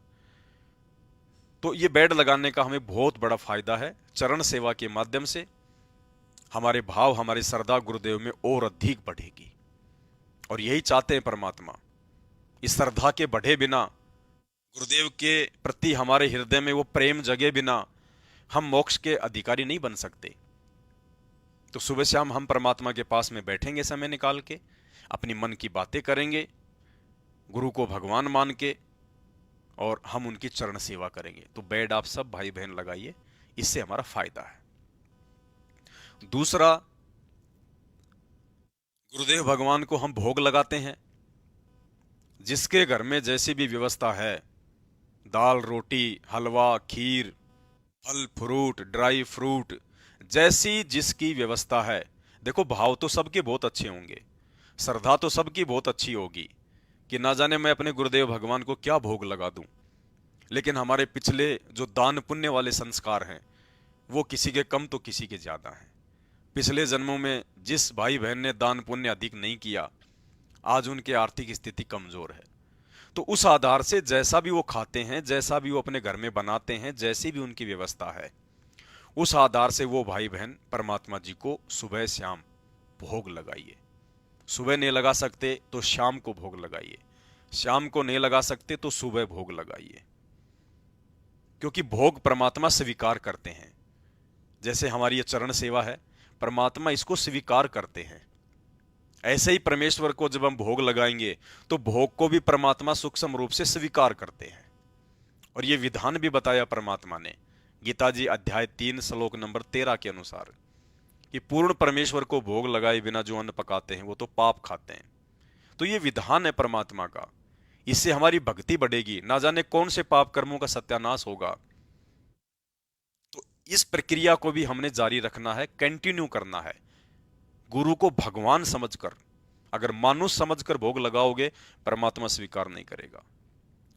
तो ये बेड लगाने का हमें बहुत बड़ा फायदा है। चरण सेवा के माध्यम से हमारे भाव, हमारी श्रद्धा गुरुदेव में और अधिक बढ़ेगी। और यही चाहते हैं परमात्मा। इस श्रद्धा के बढ़े बिना, गुरुदेव के प्रति हमारे हृदय में वो प्रेम जगे बिना, हम मोक्ष के अधिकारी नहीं बन सकते। तो सुबह शाम हम परमात्मा के पास में बैठेंगे, समय निकाल के अपनी मन की बातें करेंगे, गुरु को भगवान मान के, और हम उनकी चरण सेवा करेंगे। तो बेड आप सब भाई बहन लगाइए, इससे हमारा फायदा है। दूसरा, गुरुदेव भगवान को हम भोग लगाते हैं। जिसके घर में जैसी भी व्यवस्था है, दाल रोटी, हलवा, खीर, फल फ्रूट, ड्राई फ्रूट, जैसी जिसकी व्यवस्था है। देखो, भाव तो सबके बहुत अच्छे होंगे, श्रद्धा तो सबकी बहुत अच्छी होगी कि ना जाने मैं अपने गुरुदेव भगवान को क्या भोग लगा दूं। लेकिन हमारे पिछले जो दान पुण्य वाले संस्कार हैं, वो किसी के कम तो किसी के ज्यादा हैं। पिछले जन्मों में जिस भाई बहन ने दान पुण्य अधिक नहीं किया, आज उनकी आर्थिक स्थिति कमजोर है। तो उस आधार से जैसा भी वो खाते हैं, जैसा भी वो अपने घर में बनाते हैं, जैसी भी उनकी व्यवस्था है, उस आधार से वो भाई बहन परमात्मा जी को सुबह शाम भोग लगाइए। सुबह नहीं लगा सकते तो शाम को भोग लगाइए, शाम को नहीं लगा सकते तो सुबह भोग लगाइए। क्योंकि भोग परमात्मा स्वीकार करते हैं। जैसे हमारी ये चरण सेवा है, परमात्मा इसको स्वीकार करते हैं। ऐसे ही परमेश्वर को जब हम भोग लगाएंगे तो भोग को भी परमात्मा सूक्ष्म रूप से स्वीकार करते हैं। और ये विधान भी बताया परमात्मा ने गीता जी अध्याय 3 श्लोक नंबर 13 के अनुसार कि पूर्ण परमेश्वर को भोग लगाए बिना जो अन्न पकाते हैं वो तो पाप खाते हैं। तो ये विधान है परमात्मा का, इससे हमारी भक्ति बढ़ेगी, ना जाने कौन से पाप कर्मों का सत्यानाश होगा। तो इस प्रक्रिया को भी हमने जारी रखना है, कंटिन्यू करना है। गुरु को भगवान समझकर, अगर मानुष समझकर भोग लगाओगे परमात्मा स्वीकार नहीं करेगा।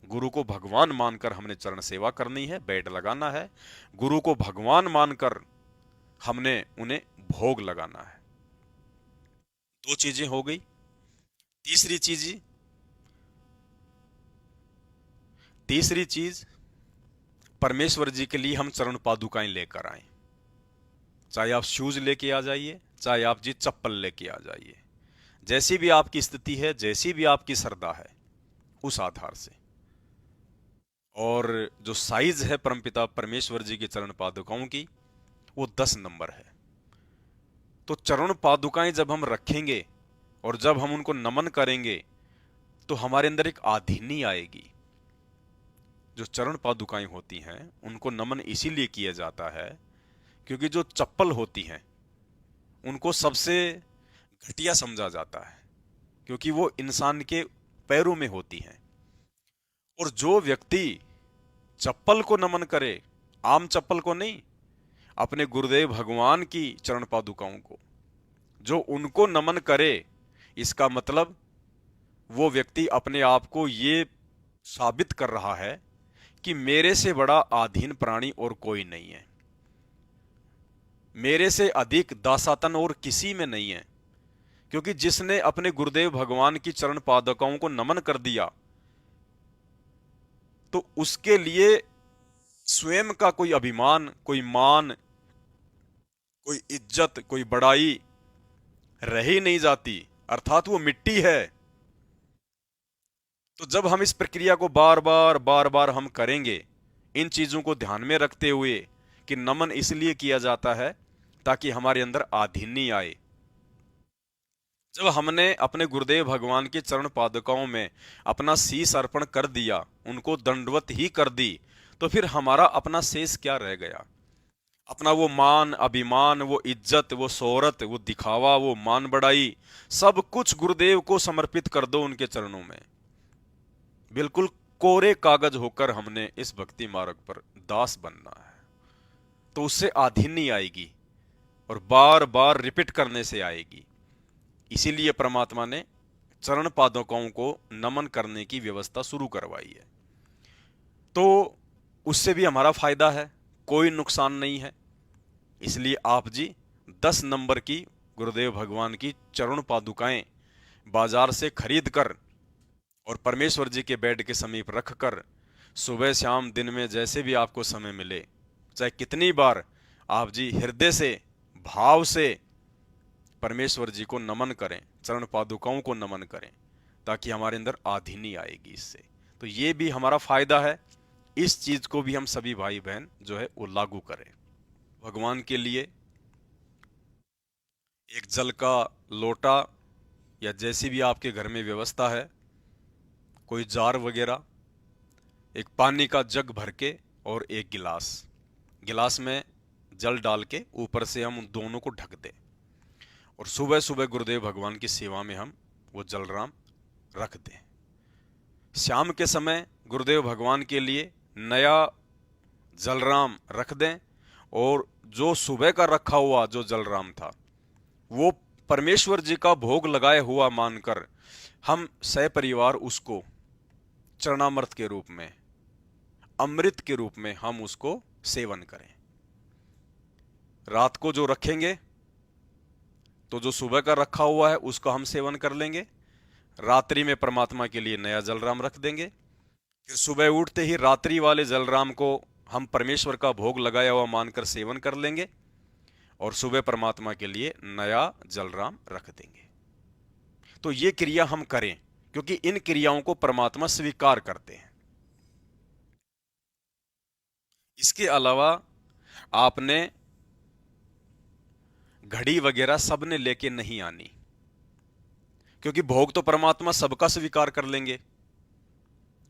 गुरु को भगवान मानकर हमने चरण सेवा करनी है, बेड लगाना है। गुरु को भगवान मानकर हमने उन्हें भोग लगाना है। दो चीजें हो गई। तीसरी चीज परमेश्वर जी के लिए हम चरण पादुकाएं लेकर आए। चाहे आप शूज लेके आ जाइए, चाहे आप जी चप्पल लेके आ जाइए, जैसी भी आपकी स्थिति है, जैसी भी आपकी श्रद्धा है, उस आधार से। और जो साइज है परमपिता परमेश्वर जी के चरण पादुकाओं की, वो 10 नंबर है। तो चरण पादुकाएं जब हम रखेंगे और जब हम उनको नमन करेंगे तो हमारे अंदर एक आधीनी आएगी। जो चरण पादुकाएं होती हैं उनको नमन इसीलिए किया जाता है क्योंकि जो चप्पल होती हैं उनको सबसे घटिया समझा जाता है, क्योंकि वो इंसान के पैरों में होती हैं। और जो व्यक्ति चप्पल को नमन करे, आम चप्पल को नहीं, अपने गुरुदेव भगवान की चरण पादुकाओं को, जो उनको नमन करे, इसका मतलब वो व्यक्ति अपने आप को ये साबित कर रहा है कि मेरे से बड़ा आधीन प्राणी और कोई नहीं है, मेरे से अधिक दासातन और किसी में नहीं है। क्योंकि जिसने अपने गुरुदेव भगवान की चरण पादुकाओं को नमन कर दिया तो उसके लिए स्वयं का कोई अभिमान, कोई मान, कोई इज्जत, कोई बड़ाई रह ही नहीं जाती, अर्थात वो मिट्टी है। तो जब हम इस प्रक्रिया को बार बार हम करेंगे, इन चीजों को ध्यान में रखते हुए कि नमन इसलिए किया जाता है ताकि हमारे अंदर आधीनी आए। जब हमने अपने गुरुदेव भगवान के चरण पादुकाओं में अपना शीश अर्पण कर दिया, उनको दंडवत ही कर दी, तो फिर हमारा अपना शेष क्या रह गया? अपना वो मान, अभिमान, वो इज्जत, वो शोहरत, वो दिखावा, वो मान बढ़ाई, सब कुछ गुरुदेव को समर्पित कर दो उनके चरणों में। बिल्कुल कोरे कागज होकर हमने इस भक्ति मार्ग पर दास बनना है। तो उससे आधीनी आएगी और बार बार रिपीट करने से आएगी। इसीलिए परमात्मा ने चरण पादुकाओं को नमन करने की व्यवस्था शुरू करवाई है। तो उससे भी हमारा फायदा है, कोई नुकसान नहीं है। इसलिए आप जी 10 नंबर की गुरुदेव भगवान की चरण पादुकाएं बाजार से खरीद कर और परमेश्वर जी के बेड के समीप रखकर सुबह शाम दिन में जैसे भी आपको समय मिले, चाहे कितनी बार, आप जी हृदय से, भाव से परमेश्वर जी को नमन करें, चरण पादुकाओं को नमन करें, ताकि हमारे अंदर आधीनी आएगी इससे। तो ये भी हमारा फायदा है। इस चीज को भी हम सभी भाई बहन जो है वो लागू करें। भगवान के लिए एक जल का लोटा या जैसी भी आपके घर में व्यवस्था है, कोई जार वगैरह, एक पानी का जग भर के और एक गिलास में जल डाल के ऊपर से हम उन दोनों को ढक दें और सुबह सुबह गुरुदेव भगवान की सेवा में हम वो जलराम रख दें। शाम के समय गुरुदेव भगवान के लिए नया जलराम रख दें और जो सुबह का रखा हुआ जो जलराम था वो परमेश्वर जी का भोग लगाए हुआ मानकर हम सहपरिवार उसको चरणामृत के रूप में, अमृत के रूप में हम उसको सेवन करें। रात को जो रखेंगे तो जो सुबह का रखा हुआ है उसका हम सेवन कर लेंगे, रात्रि में परमात्मा के लिए नया जलराम रख देंगे, फिर सुबह उठते ही रात्रि वाले जलराम को हम परमेश्वर का भोग लगाया हुआ मानकर सेवन कर लेंगे और सुबह परमात्मा के लिए नया जलराम रख देंगे। तो ये क्रिया हम करें क्योंकि इन क्रियाओं को परमात्मा स्वीकार करते हैं। इसके अलावा आपने घड़ी वगैरह सब ने लेके नहीं आनी, क्योंकि भोग तो परमात्मा सबका स्वीकार कर लेंगे,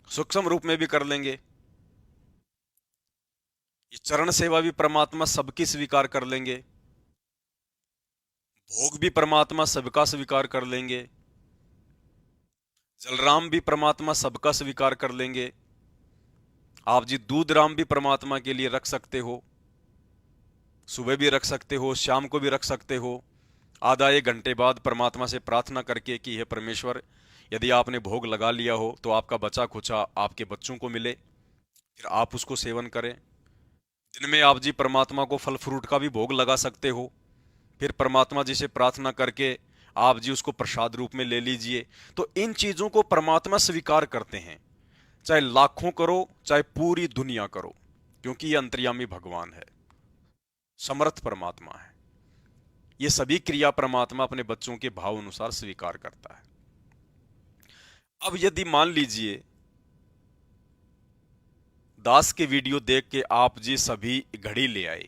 सूक्ष्म रूप में भी कर लेंगे। ये चरण सेवा भी परमात्मा सबकी स्वीकार कर लेंगे, भोग भी परमात्मा सबका स्वीकार कर लेंगे, जलराम भी परमात्मा सबका स्वीकार कर लेंगे। आप जी दूध राम भी परमात्मा के लिए रख सकते हो, सुबह भी रख सकते हो, शाम को भी रख सकते हो, आधा एक घंटे बाद परमात्मा से प्रार्थना करके कि हे परमेश्वर, यदि आपने भोग लगा लिया हो तो आपका बचा खुचा आपके बच्चों को मिले, फिर आप उसको सेवन करें। दिन में आप जी परमात्मा को फल फ्रूट का भी भोग लगा सकते हो, फिर परमात्मा जी से प्रार्थना करके आप जी उसको प्रसाद रूप में ले लीजिए। तो इन चीजों को परमात्मा स्वीकार करते हैं, चाहे लाखों करो चाहे पूरी दुनिया करो, क्योंकि ये अंतर्यामी भगवान है, समर्थ परमात्मा है। ये सभी क्रिया परमात्मा अपने बच्चों के भाव अनुसार स्वीकार करता है। अब यदि मान लीजिए दास के वीडियो देख के आप जी सभी घड़ी ले आए,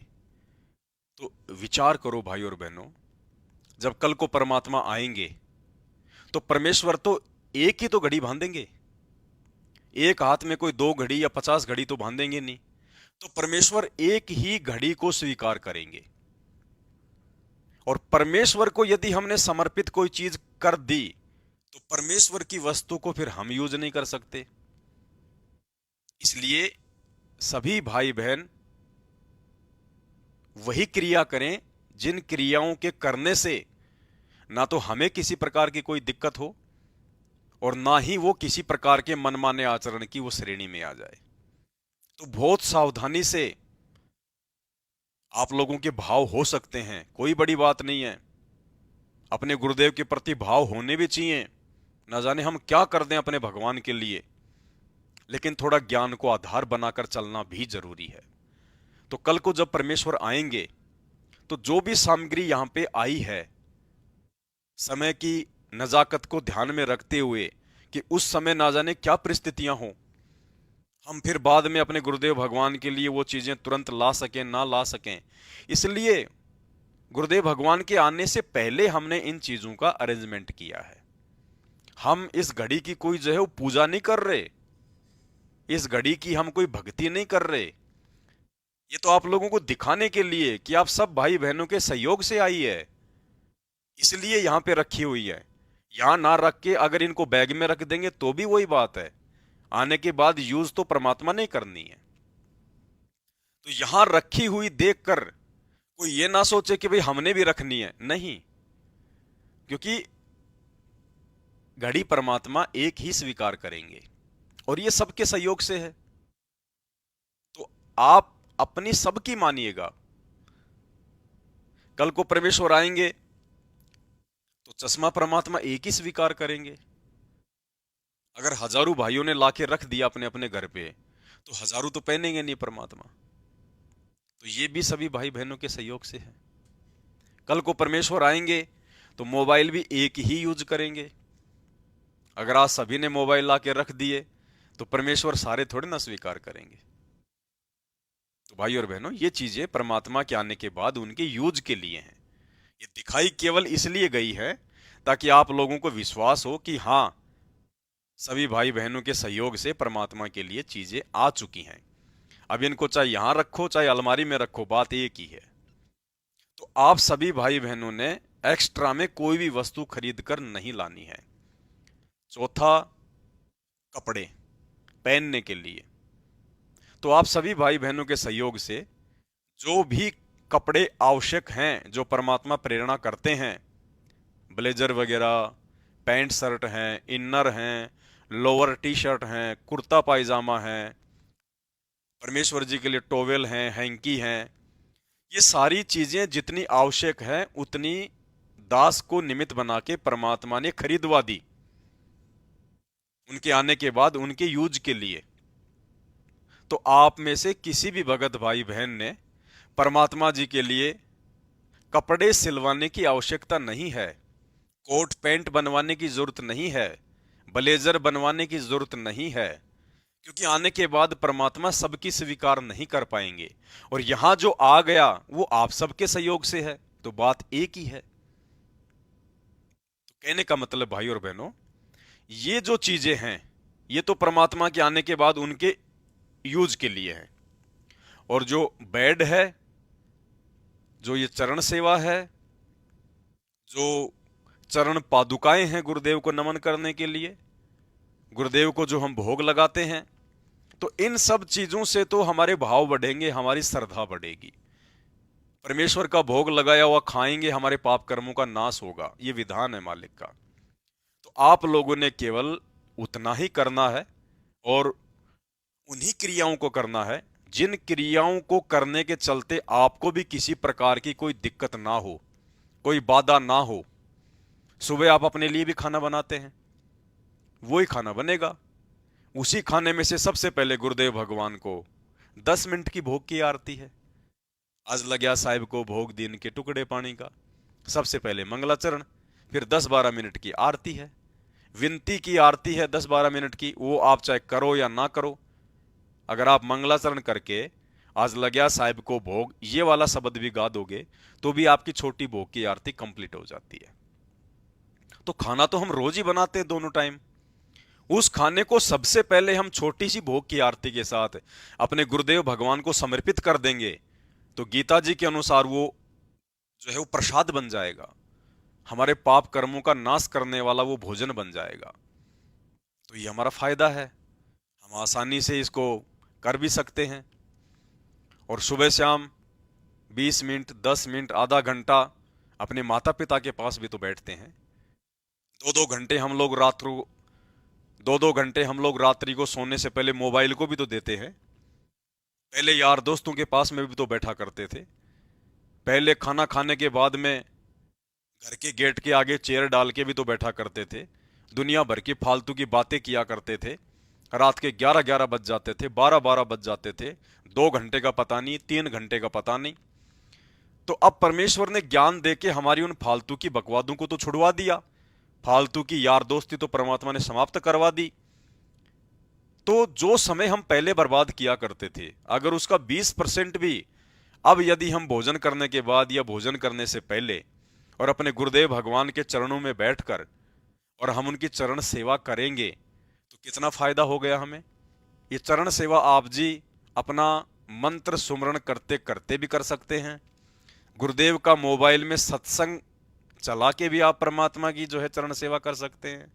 तो विचार करो भाई और बहनों, जब कल को परमात्मा आएंगे तो परमेश्वर तो एक ही तो घड़ी बांधेंगे, एक हाथ में कोई 2 घड़ी या 50 घड़ी तो बांधेंगे नहीं। तो परमेश्वर एक ही घड़ी को स्वीकार करेंगे। और परमेश्वर को यदि हमने समर्पित कोई चीज कर दी तो परमेश्वर की वस्तु को फिर हम यूज नहीं कर सकते। इसलिए सभी भाई बहन वही क्रिया करें जिन क्रियाओं के करने से ना तो हमें किसी प्रकार की कोई दिक्कत हो और ना ही वो किसी प्रकार के मनमाने आचरण की वो श्रेणी में आ जाए। तो बहुत सावधानी से आप लोगों के भाव हो सकते हैं, कोई बड़ी बात नहीं है। अपने गुरुदेव के प्रति भाव होने भी चाहिए, ना जाने हम क्या कर दें अपने भगवान के लिए, लेकिन थोड़ा ज्ञान को आधार बनाकर चलना भी जरूरी है। तो कल को जब परमेश्वर आएंगे तो जो भी सामग्री यहां पे आई है, समय की नजाकत को ध्यान में रखते हुए कि उस समय ना जाने क्या परिस्थितियां हो, हम फिर बाद में अपने गुरुदेव भगवान के लिए वो चीजें तुरंत ला सकें ना ला सकें, इसलिए गुरुदेव भगवान के आने से पहले हमने इन चीजों का अरेंजमेंट किया है। हम इस घड़ी की कोई जो है वो पूजा नहीं कर रहे, इस घड़ी की हम कोई भक्ति नहीं कर रहे। ये तो आप लोगों को दिखाने के लिए कि आप सब भाई बहनों के सहयोग से आई है, इसलिए यहां पे रखी हुई है। यहां ना रख के अगर इनको बैग में रख देंगे तो भी वही बात है, आने के बाद यूज तो परमात्मा ने करनी है। तो यहां रखी हुई देखकर कोई ये ना सोचे कि भाई हमने भी रखनी है, नहीं, क्योंकि घड़ी परमात्मा एक ही स्वीकार करेंगे और ये सबके सहयोग से है। तो आप अपनी सबकी मानिएगा। कल को परमेश्वर आएंगे तो चश्मा परमात्मा एक ही स्वीकार करेंगे। अगर हजारों भाइयों ने लाके रख दिया अपने अपने घर पे तो हजारों तो पहनेंगे नहीं परमात्मा। तो ये भी सभी भाई बहनों के सहयोग से है। कल को परमेश्वर आएंगे तो मोबाइल भी एक ही यूज करेंगे। अगर आज सभी ने मोबाइल लाके रख दिए तो परमेश्वर सारे थोड़े ना स्वीकार करेंगे। तो भाई और बहनों, ये चीजें परमात्मा के आने के बाद उनके यूज के लिए हैं। ये दिखाई केवल इसलिए गई है ताकि आप लोगों को विश्वास हो कि हां, सभी भाई बहनों के सहयोग से परमात्मा के लिए चीजें आ चुकी हैं। अब इनको चाहे यहां रखो चाहे अलमारी में रखो, बात एक ही है। तो आप सभी भाई बहनों ने एक्स्ट्रा में कोई भी वस्तु खरीद कर नहीं लानी है। चौथा, कपड़े पहनने के लिए। तो आप सभी भाई बहनों के सहयोग से जो भी कपड़े आवश्यक हैं, जो परमात्मा प्रेरणा करते हैं, ब्लेजर वगैरह, पैंट शर्ट हैं, इनर हैं, लोअर टी शर्ट हैं, कुर्ता पायजामा है, परमेश्वर जी के लिए टॉवेल हैं, हैंकी हैं, ये सारी चीजें जितनी आवश्यक है उतनी दास को निमित्त बना के परमात्मा ने खरीदवा दी उनके आने के बाद उनके यूज के लिए। तो आप में से किसी भी भगत भाई बहन ने परमात्मा जी के लिए कपड़े सिलवाने की आवश्यकता नहीं है, कोट पैंट बनवाने की जरूरत नहीं है, ब्लेजर बनवाने की जरूरत नहीं है, क्योंकि आने के बाद परमात्मा सबकी स्वीकार नहीं कर पाएंगे। और यहां जो आ गया वो आप सबके सहयोग से है, तो बात एक ही है। तो कहने का मतलब भाई और बहनों, ये जो चीजें हैं ये तो परमात्मा के आने के बाद उनके यूज के लिए है, और जो बेड है, जो ये चरण सेवा है, जो चरण पादुकाएं हैं गुरुदेव को नमन करने के लिए, गुरुदेव को जो हम भोग लगाते हैं, तो इन सब चीजों से तो हमारे भाव बढ़ेंगे, हमारी श्रद्धा बढ़ेगी। परमेश्वर का भोग लगाया हुआ खाएंगे, हमारे पाप कर्मों का नाश होगा, ये विधान है मालिक का। तो आप लोगों ने केवल उतना ही करना है और उन्हीं क्रियाओं को करना है जिन क्रियाओं को करने के चलते आपको भी किसी प्रकार की कोई दिक्कत ना हो, कोई बाधा ना हो। सुबह आप अपने लिए भी खाना बनाते हैं, वही खाना बनेगा, उसी खाने में से सबसे पहले गुरुदेव भगवान को 10 मिनट की भोग की आरती है। आज लग्या साहिब को भोग दिन के टुकड़े पानी का, सबसे पहले मंगलाचरण, फिर 10-12 मिनट की आरती है, विनती की आरती है 10-12 मिनट की, वो आप चाहे करो या ना करो। अगर आप मंगलाचरण करके आज लग्या साहिब को भोग ये वाला शब्द भी गा दोगे तो भी आपकी छोटी भोग की आरती कंप्लीट हो जाती है। तो खाना तो हम रोज ही बनाते हैं दोनों टाइम, उस खाने को सबसे पहले हम छोटी सी भोग की आरती के साथ अपने गुरुदेव भगवान को समर्पित कर देंगे तो गीता जी के अनुसार वो जो है वो प्रसाद बन जाएगा, हमारे पाप कर्मों का नाश करने वाला वो भोजन बन जाएगा। तो ये हमारा फायदा है, हम आसानी से इसको कर भी सकते हैं। और सुबह शाम 20 मिनट, 10 मिनट, आधा घंटा अपने माता पिता के पास भी तो बैठते हैं। 2-2 घंटे हम लोग रात्रि को सोने से पहले मोबाइल को भी तो देते हैं। पहले यार दोस्तों के पास में भी तो बैठा करते थे। पहले खाना खाने के बाद में घर के गेट के आगे चेयर डाल के भी तो बैठा करते थे, दुनिया भर की फालतू की बातें किया करते थे। रात के 11-11 बज जाते थे, 12-12 बज जाते थे, 2 घंटे का पता नहीं, 3 घंटे का पता नहीं। तो अब परमेश्वर ने ज्ञान देके हमारी उन फालतू की बकवादों को तो छुड़वा दिया, फालतू की यार दोस्ती तो परमात्मा ने समाप्त करवा दी। तो जो समय हम पहले बर्बाद किया करते थे, अगर उसका 20% भी अब यदि हम भोजन करने के बाद या भोजन करने से पहले और अपने गुरुदेव भगवान के चरणों में बैठकर और हम उनकी चरण सेवा करेंगे तो कितना फायदा हो गया हमें। ये चरण सेवा आप जी अपना मंत्र सुमरण करते करते भी कर सकते हैं। गुरुदेव का मोबाइल में सत्संग चला के भी आप परमात्मा की जो है चरण सेवा कर सकते हैं।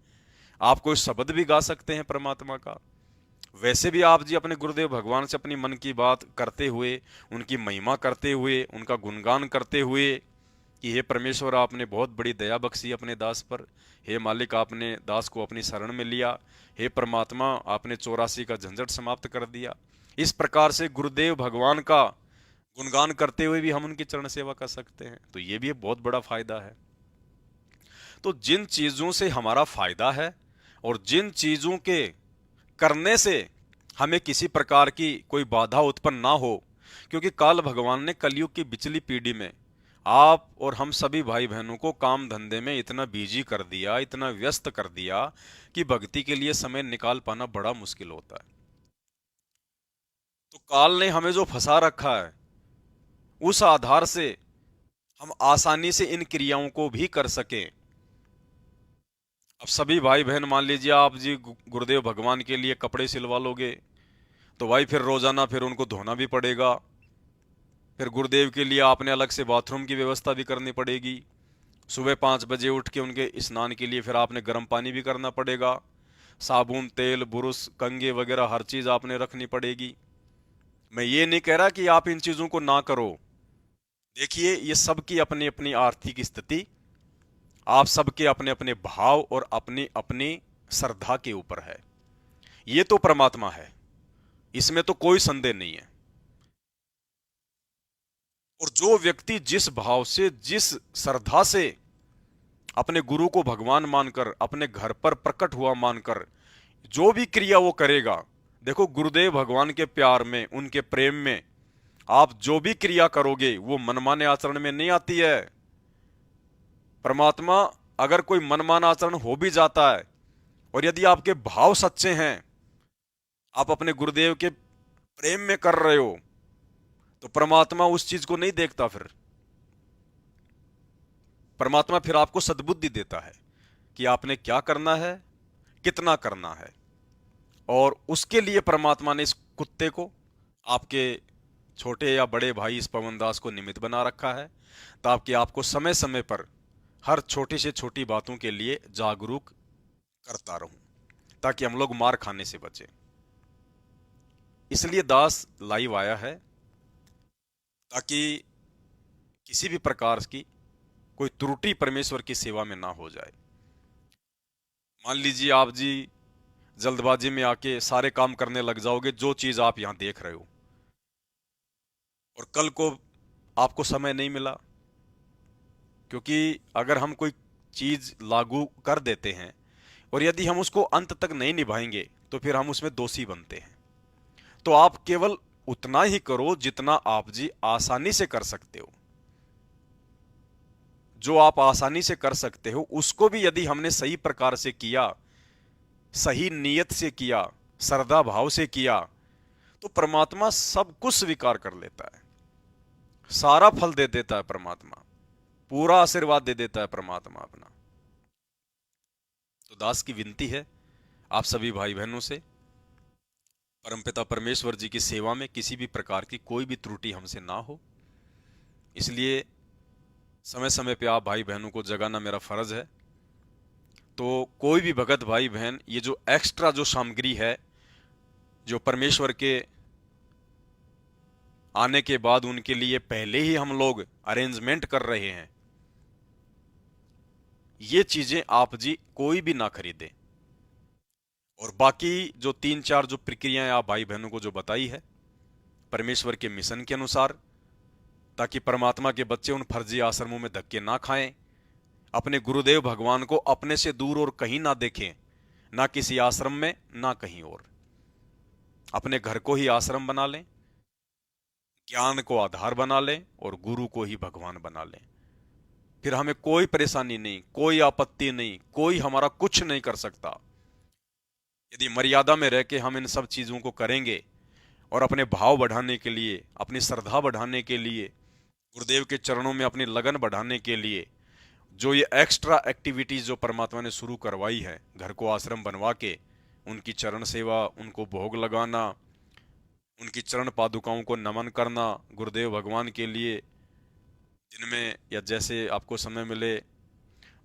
आप कोई शब्द भी गा सकते हैं परमात्मा का। वैसे भी आप जी अपने गुरुदेव भगवान से अपनी मन की बात करते हुए, उनकी महिमा करते हुए, उनका गुणगान करते हुए कि हे परमेश्वर, आपने बहुत बड़ी दया बख्शी अपने दास पर, हे मालिक आपने दास को अपनी शरण में लिया, हे परमात्मा आपने 84 का झंझट समाप्त कर दिया। इस प्रकार से गुरुदेव भगवान का गुणगान करते हुए भी हम उनकी चरण सेवा कर सकते हैं। तो ये भी बहुत बड़ा फायदा है। तो जिन चीजों से हमारा फायदा है और जिन चीजों के करने से हमें किसी प्रकार की कोई बाधा उत्पन्न ना हो, क्योंकि काल भगवान ने कलयुग की बिचली पीढ़ी में आप और हम सभी भाई बहनों को काम धंधे में इतना बिजी कर दिया, इतना व्यस्त कर दिया कि भक्ति के लिए समय निकाल पाना बड़ा मुश्किल होता है। तो काल ने हमें जो फंसा रखा है उस आधार से हम आसानी से इन क्रियाओं को भी कर सकें। अब सभी भाई बहन मान लीजिए आप जी गुरुदेव भगवान के लिए कपड़े सिलवा लोगे तो भाई फिर रोजाना फिर उनको धोना भी पड़ेगा, फिर गुरुदेव के लिए आपने अलग से बाथरूम की व्यवस्था भी करनी पड़ेगी। सुबह 5 बजे उठ के उनके स्नान के लिए फिर आपने गर्म पानी भी करना पड़ेगा, साबुन, तेल, बुरुश, कंघे वगैरह हर चीज आपने रखनी पड़ेगी। मैं ये नहीं कह रहा कि आप इन चीजों को ना करो। देखिए ये सबकी अपनी अपनी आर्थिक स्थिति, आप सबके अपने अपने भाव और अपनी अपनी श्रद्धा के ऊपर है। ये तो परमात्मा है, इसमें तो कोई संदेह नहीं है। और जो व्यक्ति जिस भाव से, जिस श्रद्धा से अपने गुरु को भगवान मानकर, अपने घर पर प्रकट हुआ मानकर जो भी क्रिया वो करेगा, देखो गुरुदेव भगवान के प्यार में, उनके प्रेम में आप जो भी क्रिया करोगे वो मनमाने आचरण में नहीं आती है। परमात्मा अगर कोई मनमाना आचरण हो भी जाता है और यदि आपके भाव सच्चे हैं, आप अपने गुरुदेव के प्रेम में कर रहे हो, तो परमात्मा उस चीज को नहीं देखता। फिर परमात्मा फिर आपको सद्बुद्धि देता है कि आपने क्या करना है, कितना करना है। और उसके लिए परमात्मा ने इस कुत्ते को, आपके छोटे या बड़े भाई इस पवनदास को निमित्त बना रखा है, ताकि आपको समय समय पर हर छोटी से छोटी बातों के लिए जागरूक करता रहूं, ताकि हम लोग मार खाने से बचें। इसलिए दास लाइव आया है, ताकि किसी भी प्रकार की कोई त्रुटि परमेश्वर की सेवा में ना हो जाए। मान लीजिए आप जी जल्दबाजी में आके सारे काम करने लग जाओगे जो चीज आप यहां देख रहे हो, और कल को आपको समय नहीं मिला, क्योंकि अगर हम कोई चीज लागू कर देते हैं और यदि हम उसको अंत तक नहीं निभाएंगे तो फिर हम उसमें दोषी बनते हैं। तो आप केवल उतना ही करो जितना आप जी आसानी से कर सकते हो। जो आप आसानी से कर सकते हो उसको भी यदि हमने सही प्रकार से किया, सही नीयत से किया, श्रद्धा भाव से किया, तो परमात्मा सब कुछ स्वीकार कर लेता है, सारा फल दे देता है परमात्मा, पूरा आशीर्वाद दे देता है परमात्मा अपना। तो दास की विनती है आप सभी भाई बहनों से, परमपिता परमेश्वर जी की सेवा में किसी भी प्रकार की कोई भी त्रुटि हमसे ना हो, इसलिए समय समय पे आप भाई बहनों को जगाना मेरा फर्ज है। तो कोई भी भगत भाई बहन ये जो एक्स्ट्रा जो सामग्री है, जो परमेश्वर के आने के बाद उनके लिए पहले ही हम लोग अरेंजमेंट कर रहे हैं, ये चीजें आप जी कोई भी ना खरीदे। और बाकी जो 3-4 जो प्रक्रियाएं आप भाई बहनों को जो बताई है परमेश्वर के मिशन के अनुसार, ताकि परमात्मा के बच्चे उन फर्जी आश्रमों में धक्के ना खाएं, अपने गुरुदेव भगवान को अपने से दूर और कहीं ना देखें, ना किसी आश्रम में ना कहीं और, अपने घर को ही आश्रम बना लें, ज्ञान को आधार बना लें और गुरु को ही भगवान बना लें। फिर हमें कोई परेशानी नहीं, कोई आपत्ति नहीं, कोई हमारा कुछ नहीं कर सकता। यदि मर्यादा में रह के हम इन सब चीजों को करेंगे और अपने भाव बढ़ाने के लिए, अपनी श्रद्धा बढ़ाने के लिए, गुरुदेव के चरणों में अपनी लगन बढ़ाने के लिए जो ये एक्स्ट्रा एक्टिविटीज जो परमात्मा ने शुरू करवाई है, घर को आश्रम बनवा के उनकी चरण सेवा, उनको भोग लगाना, उनकी चरण पादुकाओं को नमन करना, गुरुदेव भगवान के लिए दिन में या जैसे आपको समय मिले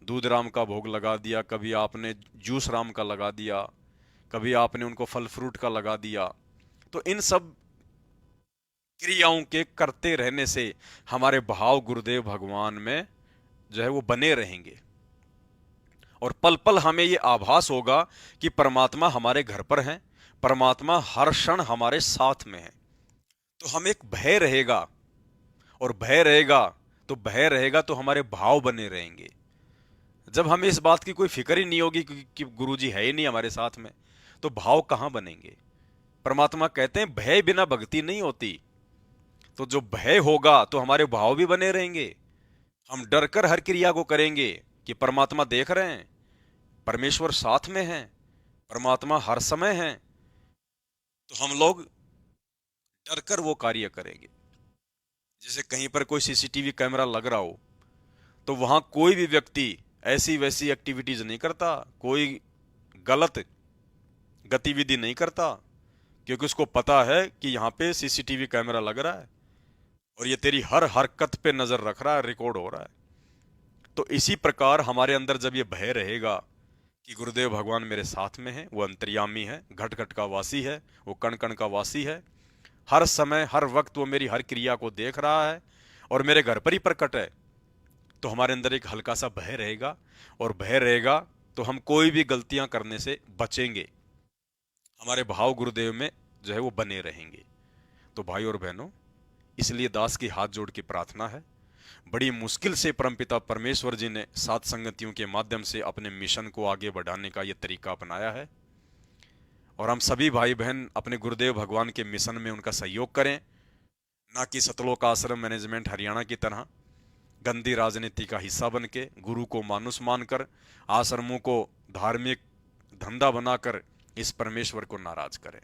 दूध राम का भोग लगा दिया, कभी आपने जूस राम का लगा दिया, कभी आपने उनको फल फ्रूट का लगा दिया। तो इन सब क्रियाओं के करते रहने से हमारे भाव गुरुदेव भगवान में जो है वो बने रहेंगे, और पल पल हमें ये आभास होगा कि परमात्मा हमारे घर पर है, परमात्मा हर क्षण हमारे साथ में है। तो हम एक भय रहेगा, और भय रहेगा तो हमारे भाव बने रहेंगे। जब हमें इस बात की कोई फिक्र ही नहीं होगी कि गुरुजी है ही नहीं हमारे साथ में, तो भाव कहां बनेंगे। परमात्मा कहते हैं भय बिना भक्ति नहीं होती। तो जो भय होगा तो हमारे भाव भी बने रहेंगे, हम डर कर हर क्रिया को करेंगे कि परमात्मा देख रहे हैं, परमेश्वर साथ में है, परमात्मा हर समय है, तो हम लोग डर कर वो कार्य करेंगे। जैसे कहीं पर कोई सीसीटीवी कैमरा लग रहा हो तो वहां कोई भी व्यक्ति ऐसी वैसी एक्टिविटीज नहीं करता, कोई गलत गतिविधि नहीं करता, क्योंकि उसको पता है कि यहाँ पे सीसीटीवी कैमरा लग रहा है और ये तेरी हर हरकत पे नजर रख रहा है, रिकॉर्ड हो रहा है। तो इसी प्रकार हमारे अंदर जब ये भय रहेगा कि गुरुदेव भगवान मेरे साथ में है, वो अंतर्यामी है, घट घट का वासी है, वो कण कण का वासी है, हर समय हर वक्त वो मेरी हर क्रिया को देख रहा है और मेरे घर पर ही प्रकट है, तो हमारे अंदर एक हल्का सा भय रहेगा, और भय रहेगा तो हम कोई भी गलतियां करने से बचेंगे, हमारे भाव गुरुदेव में जो है वो बने रहेंगे। तो भाई और बहनों, इसलिए दास की हाथ जोड़ के प्रार्थना है, बड़ी मुश्किल से परमपिता परमेश्वर जी ने सात संगतियों के माध्यम से अपने मिशन को आगे बढ़ाने का यह तरीका अपनाया है, और हम सभी भाई बहन अपने गुरुदेव भगवान के मिशन में उनका सहयोग करें, ना कि सतलोक आश्रम मैनेजमेंट हरियाणा की तरह गंदी राजनीति का हिस्सा बन के, गुरु को मानुष मानकर, आश्रमों को धार्मिक धंधा बनाकर इस परमेश्वर को नाराज करें।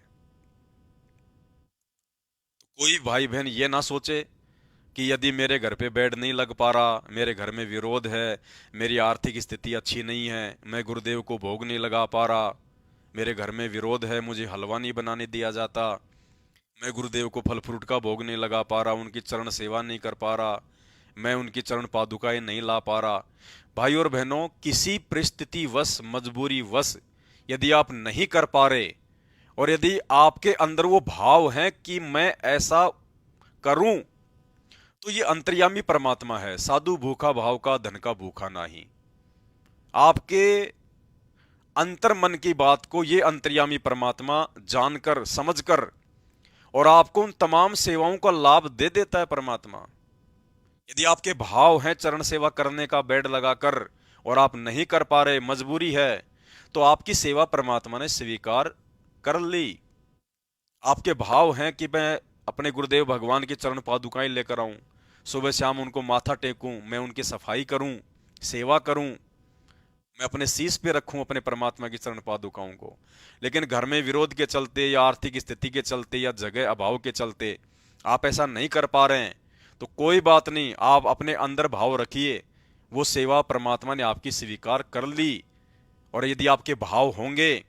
तो कोई भाई बहन ये ना सोचे कि यदि मेरे घर पे बेड नहीं लग पा रहा, मेरे घर में विरोध है, मेरी आर्थिक स्थिति अच्छी नहीं है, मैं गुरुदेव को भोग नहीं लगा पा रहा, मेरे घर में विरोध है, मुझे हलवा नहीं बनाने दिया जाता, मैं गुरुदेव को फल फ्रूट का भोग नहीं लगा पा रहा, उनकी चरण सेवा नहीं कर पा रहा, मैं उनकी चरण पादुकाएं नहीं ला पा रहा। भाई और बहनों, किसी परिस्थिति वश, मजबूरी वश यदि आप नहीं कर पा रहे और यदि आपके अंदर वो भाव है कि मैं ऐसा करूं, तो ये अंतर्यामी परमात्मा है। साधु भूखा भाव का, धन का भूखा नहीं। आपके अंतर मन की बात को ये अंतर्यामी परमात्मा जानकर, समझकर और आपको उन तमाम सेवाओं का लाभ दे देता है परमात्मा। यदि आपके भाव हैं चरण सेवा करने का बेड लगाकर और आप नहीं कर पा रहे, मजबूरी है, तो आपकी सेवा परमात्मा ने स्वीकार कर ली। आपके भाव हैं कि मैं अपने गुरुदेव भगवान के चरण पादुकाएं लेकर आऊं, सुबह शाम उनको माथा टेकूं, मैं उनकी सफाई करूं, सेवा करूं, मैं अपने शीश पे रखूं अपने परमात्मा की चरण पादुकाओं को। लेकिन घर में विरोध के चलते या आर्थिक स्थिति के चलते या जगह अभाव के चलते आप ऐसा नहीं कर पा रहे हैं, तो कोई बात नहीं, आप अपने अंदर भाव रखिए, वो सेवा परमात्मा ने आपकी स्वीकार कर ली। और यदि आपके भाव होंगे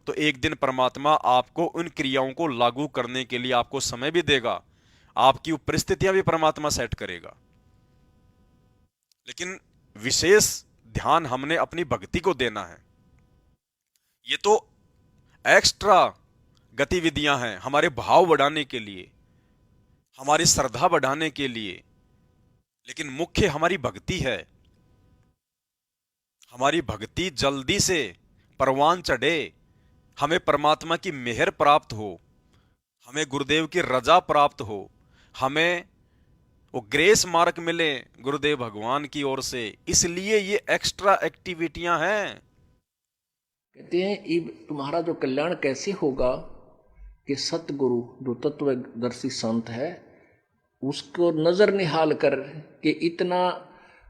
तो एक दिन परमात्मा आपको उन क्रियाओं को लागू करने के लिए आपको समय भी देगा, आपकी परिस्थितियां भी परमात्मा सेट करेगा। लेकिन विशेष ध्यान हमने अपनी भक्ति को देना है। ये तो एक्स्ट्रा गतिविधियां हैं हमारे भाव बढ़ाने के लिए, हमारी श्रद्धा बढ़ाने के लिए, लेकिन मुख्य हमारी भक्ति है। हमारी भक्ति जल्दी से परवान चढ़े, हमें परमात्मा की मेहर प्राप्त हो, हमें गुरुदेव की रजा प्राप्त हो, हमें वो ग्रेस मार्क मिले गुरुदेव भगवान की ओर से, इसलिए ये एक्स्ट्रा एक्टिविटियां हैं। कहते हैं ये तुम्हारा जो कल्याण कैसे होगा कि सतगुरु जो तत्वदर्शी संत है उसको नजर निहाल कर के इतना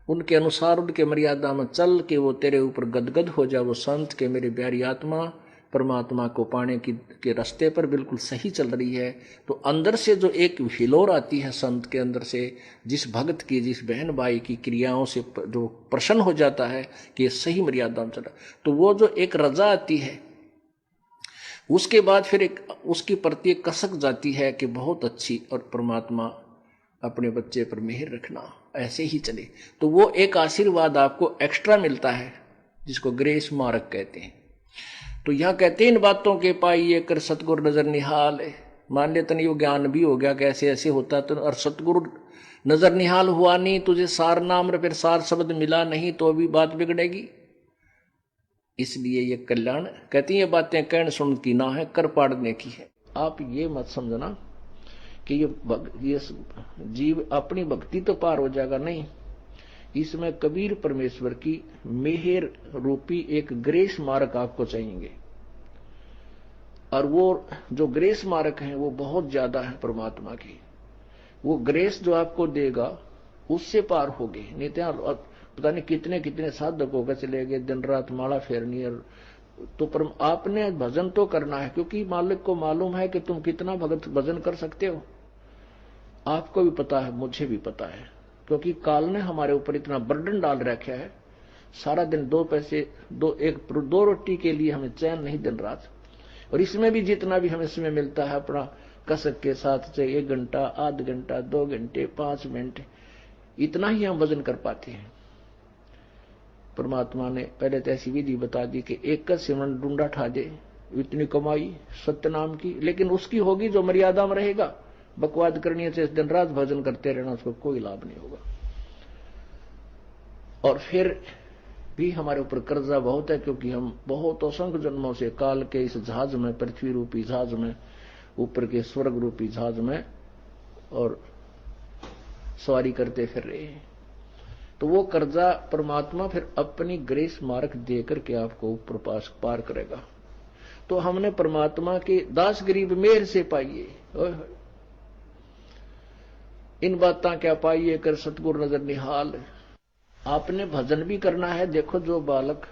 उनके अनुसार उनके मर्यादा में चल के वो तेरे ऊपर गदगद हो जाए, वो संत के मेरी प्यारी आत्मा परमात्मा को पाने की के रास्ते पर बिल्कुल सही चल रही है। तो अंदर से जो एक हिलोर आती है संत के अंदर से, जिस भक्त की, जिस बहन भाई की क्रियाओं से जो प्रसन्न हो जाता है कि ये सही मर्यादा में चला, तो वो जो एक रजा आती है, उसके बाद फिर एक उसकी प्रति एक कसक जाती है कि बहुत अच्छी, और परमात्मा अपने बच्चे पर मेहर रखना, ऐसे ही चले। तो वो एक आशीर्वाद आपको एक्स्ट्रा मिलता है जिसको ग्रेस मार्क कहते हैं। तो यहां कहते हैं इन बातों के पाइए कर सतगुरु नजर निहाल। मान ले तन ये ज्ञान भी हो गया कैसे ऐसे होता, तो और सतगुरु नजर निहाल हुआ नहीं, तुझे सार नाम फिर सार शब्द मिला नहीं, तो अभी बात बिगड़ेगी। इसलिए ये कल्याण कहती है, ये बातें कहने सुन की ना है, कर पाड़ने की है। आप ये मत समझना कि ये जीव अपनी भक्ति तो पार हो जाएगा, नहीं। इसमें कबीर परमेश्वर की मेहर रूपी एक ग्रेस मार्क आपको चाहिए, और वो जो ग्रेस मार्क है वो बहुत ज्यादा है परमात्मा की। वो ग्रेस जो आपको देगा उससे पार होगे, नहीं तो पता नहीं कितने कितने साधक होकर चले गए, दिन रात माला फेरनी। और तो पर आपने भजन तो करना है, क्योंकि मालिक को मालूम है कि तुम कितना भजन कर सकते हो। आपको भी पता है, मुझे भी पता है, क्योंकि काल ने हमारे ऊपर इतना बर्डन डाल रखा है। सारा दिन दो पैसे, दो रोटी के लिए हमें चैन नहीं दिन रात। और इसमें भी जितना भी हमें समय मिलता है अपना कसक के साथ, चाहे 1 घंटा, आध घंटा, 2 घंटे, 5 मिनट, इतना ही हम वजन कर पाते हैं। परमात्मा ने पहले तो ऐसी विधि बता दी कि एक का सिमरन ढूंढा ठा दे, इतनी कमाई सत्य नाम की, लेकिन उसकी होगी जो मर्यादा में रहेगा। बकवाद करनी से दिन रात भजन करते रहना, उसको कोई लाभ नहीं होगा। और फिर भी हमारे ऊपर कर्जा बहुत है, क्योंकि हम बहुत असंख्य जन्मों से काल के इस जहाज में, पृथ्वी रूपी जहाज में, ऊपर के स्वर्ग रूपी जहाज में और सवारी करते फिर रहे हैं। तो वो कर्जा परमात्मा फिर अपनी ग्रेस मार्क देकर के आपको ऊपर पास पार करेगा। तो हमने परमात्मा के दास गरीब मेहर से पाइए, इन बातें क्या पाइए कर सतगुरु नजर निहाल। आपने भजन भी करना है। देखो, जो बालक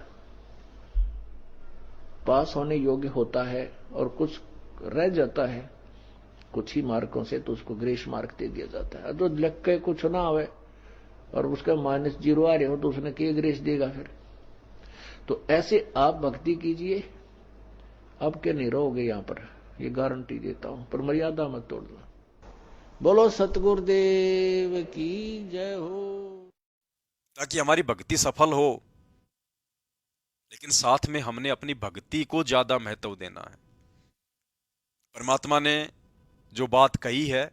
पास होने योग्य होता है और कुछ रह जाता है, कुछ ही मार्कों से तो उसको ग्रेस मार्क दे दिया जाता है। तो लिख के कुछ ना आवे और उसका -0 आ रहे हो तो उसने क्या ग्रेस देगा फिर? तो ऐसे आप भक्ति कीजिए, अब के नहीं रहोगे यहां पर, ये गारंटी देता हूं, पर मर्यादा मत तोड़ना। बोलो सतगुरुदेव की जय हो। ताकि हमारी भक्ति सफल हो, लेकिन साथ में हमने अपनी भक्ति को ज्यादा महत्व देना है। परमात्मा ने जो बात कही है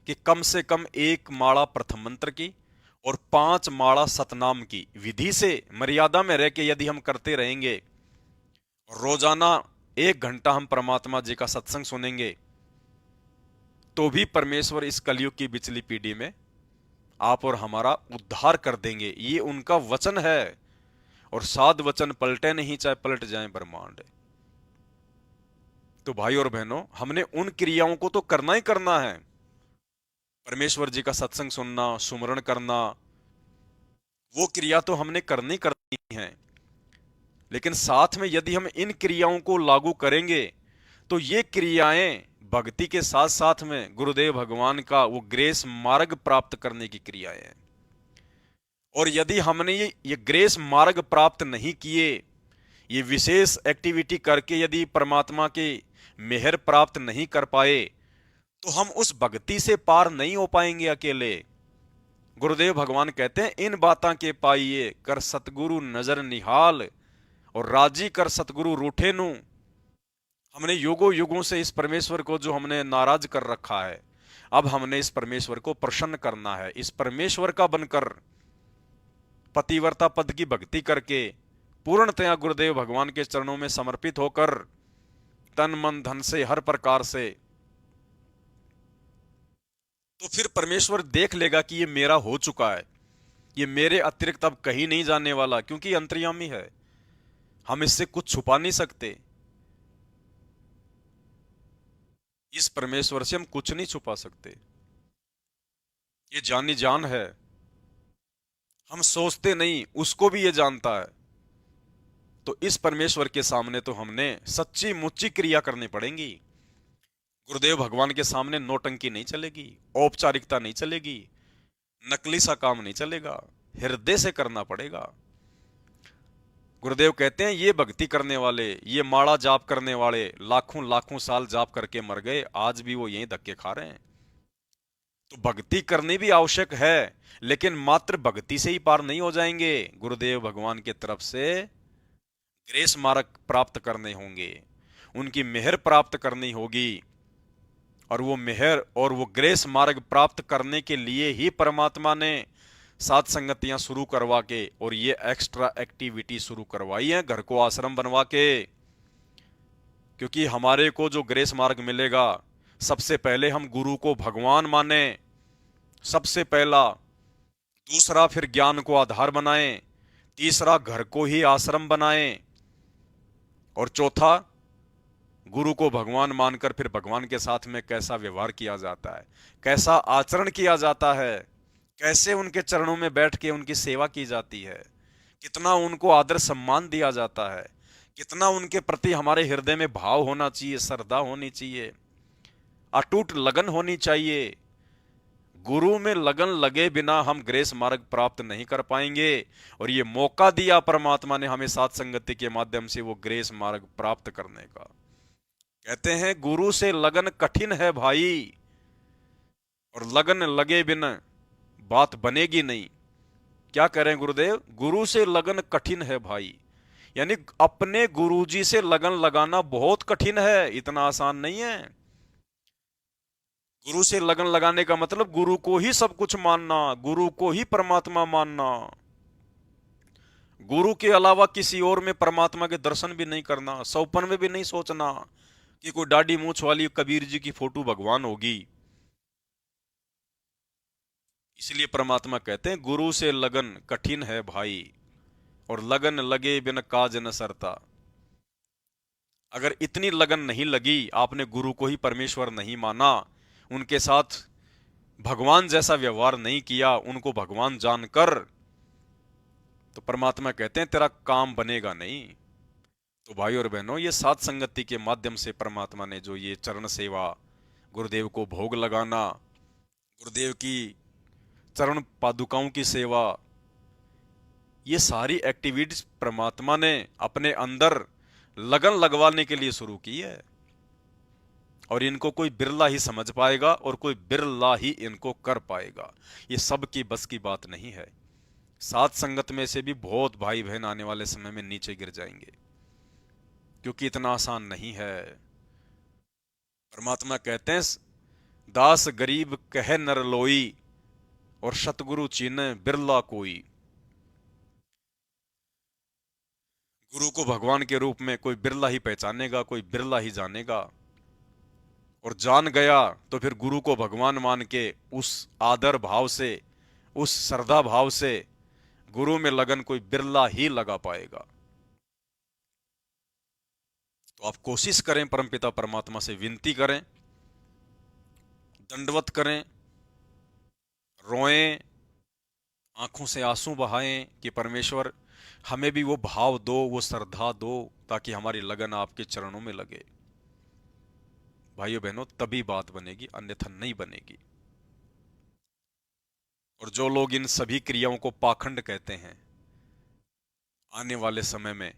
कि कम से कम 1 माला प्रथम मंत्र की और 5 माला सतनाम की विधि से मर्यादा में रह के यदि हम करते रहेंगे, रोजाना 1 घंटा हम परमात्मा जी का सत्संग सुनेंगे, तो भी परमेश्वर इस कलयुग की बिचली पीढ़ी में आप और हमारा उद्धार कर देंगे। ये उनका वचन है, और साध वचन पलटे नहीं, चाहे पलट जाए ब्रह्मांड। तो भाई और बहनों, हमने उन क्रियाओं को तो करना ही करना है। परमेश्वर जी का सत्संग सुनना, सुमरण करना, वो क्रिया तो हमने करनी करनी है। लेकिन साथ में यदि हम इन क्रियाओं को लागू करेंगे, तो ये क्रियाएं भक्ति के साथ साथ में गुरुदेव भगवान का वो ग्रेस मार्ग प्राप्त करने की क्रियाएं हैं। और यदि हमने ये ग्रेस मार्ग प्राप्त नहीं किए, ये विशेष एक्टिविटी करके यदि परमात्मा के मेहर प्राप्त नहीं कर पाए, तो हम उस भक्ति से पार नहीं हो पाएंगे अकेले। गुरुदेव भगवान कहते हैं, इन बातां के पाइए कर सतगुरु नजर निहाल, और राजी कर सतगुरु रूठे नू। हमने युगों युगों से इस परमेश्वर को जो हमने नाराज कर रखा है, अब हमने इस परमेश्वर को प्रसन्न करना है। इस परमेश्वर का बनकर पतिव्रता पद की भक्ति करके पूर्णतया गुरुदेव भगवान के चरणों में समर्पित होकर तन मन धन से हर प्रकार से, तो फिर परमेश्वर देख लेगा कि ये मेरा हो चुका है, ये मेरे अतिरिक्त अब कहीं नहीं जाने वाला, क्योंकि अंतर्यामी है, हम इससे कुछ छुपा नहीं सकते। इस परमेश्वर से हम कुछ नहीं छुपा सकते, ये जानी जान है। हम सोचते नहीं, उसको भी ये जानता है। तो इस परमेश्वर के सामने तो हमने सच्ची मुच्ची क्रिया करनी पड़ेगी। गुरुदेव भगवान के सामने नौटंकी नहीं चलेगी, औपचारिकता नहीं चलेगी, नकली सा काम नहीं चलेगा, हृदय से करना पड़ेगा। गुरुदेव कहते हैं, ये भक्ति करने वाले, ये माला जाप करने वाले लाखों लाखों साल जाप करके मर गए, आज भी वो यहीं धक्के खा रहे हैं। तो भक्ति करनी भी आवश्यक है, लेकिन मात्र भक्ति से ही पार नहीं हो जाएंगे। गुरुदेव भगवान की तरफ से ग्रेस मार्ग प्राप्त करने होंगे, उनकी मेहर प्राप्त करनी होगी, और वो मेहर और वो ग्रेस मार्ग प्राप्त करने के लिए ही परमात्मा ने सात संगतियां शुरू करवा के और ये एक्स्ट्रा एक्टिविटी शुरू करवाई है, घर को आश्रम बनवा के। क्योंकि हमारे को जो ग्रेस मार्ग मिलेगा, सबसे पहले हम गुरु को भगवान माने, सबसे पहला। दूसरा, फिर ज्ञान को आधार बनाएं। तीसरा, घर को ही आश्रम बनाएं। और चौथा, गुरु को भगवान मानकर फिर भगवान के साथ में कैसा व्यवहार किया जाता है, कैसा आचरण किया जाता है, कैसे उनके चरणों में बैठ के उनकी सेवा की जाती है, कितना उनको आदर सम्मान दिया जाता है, कितना उनके प्रति हमारे हृदय में भाव होना चाहिए, श्रद्धा होनी चाहिए, अटूट लगन होनी चाहिए। गुरु में लगन लगे बिना हम ग्रेस मार्ग प्राप्त नहीं कर पाएंगे। और ये मौका दिया परमात्मा ने हमें साथ संगति के माध्यम से वो ग्रेस मार्ग प्राप्त करने का। कहते हैं, गुरु से लगन कठिन है भाई, और लगन लगे बिना बात बनेगी नहीं। क्या करें गुरुदेव? गुरु से लगन कठिन है भाई, यानी अपने गुरुजी से लगन लगाना बहुत कठिन है, इतना आसान नहीं है। गुरु से लगन लगाने का मतलब गुरु को ही सब कुछ मानना, गुरु को ही परमात्मा मानना, गुरु के अलावा किसी और में परमात्मा के दर्शन भी नहीं करना, सौपन में भी नहीं सोचना कि कोई दाढ़ी मूछ वाली कबीर जी की फोटो भगवान होगी। इसलिए परमात्मा कहते हैं, गुरु से लगन कठिन है भाई, और लगन लगे बिन काज न सरता। अगर इतनी लगन नहीं लगी, आपने गुरु को ही परमेश्वर नहीं माना, उनके साथ भगवान जैसा व्यवहार नहीं किया, उनको भगवान जानकर, तो परमात्मा कहते हैं तेरा काम बनेगा नहीं। तो भाई और बहनों, ये सात संगति के माध्यम से परमात्मा ने जो ये चरण सेवा गुरुदेव को भोग लगाना, गुरुदेव की चरण पादुकाओं की सेवा, ये सारी एक्टिविटीज परमात्मा ने अपने अंदर लगन लगवाने के लिए शुरू की है। और इनको कोई बिरला ही समझ पाएगा और कोई बिरला ही इनको कर पाएगा। ये सबकी बस की बात नहीं है। साथ संगत में से भी बहुत भाई बहन आने वाले समय में नीचे गिर जाएंगे, क्योंकि इतना आसान नहीं है। परमात्मा कहते हैं, दास गरीब कहे नर लोई और सतगुरु चीने बिरला कोई। गुरु को भगवान के रूप में कोई बिरला ही पहचानेगा, कोई बिरला ही जानेगा। और जान गया तो फिर गुरु को भगवान मान के उस आदर भाव से, उस श्रद्धा भाव से गुरु में लगन कोई बिरला ही लगा पाएगा। तो आप कोशिश करें, परमपिता परमात्मा से विनती करें, दंडवत करें, रोएं, आंखों से आंसू बहाएं कि परमेश्वर हमें भी वो भाव दो, वो श्रद्धा दो, ताकि हमारी लगन आपके चरणों में लगे। भाइयों बहनों, तभी बात बनेगी, अन्यथा नहीं बनेगी। और जो लोग इन सभी क्रियाओं को पाखंड कहते हैं, आने वाले समय में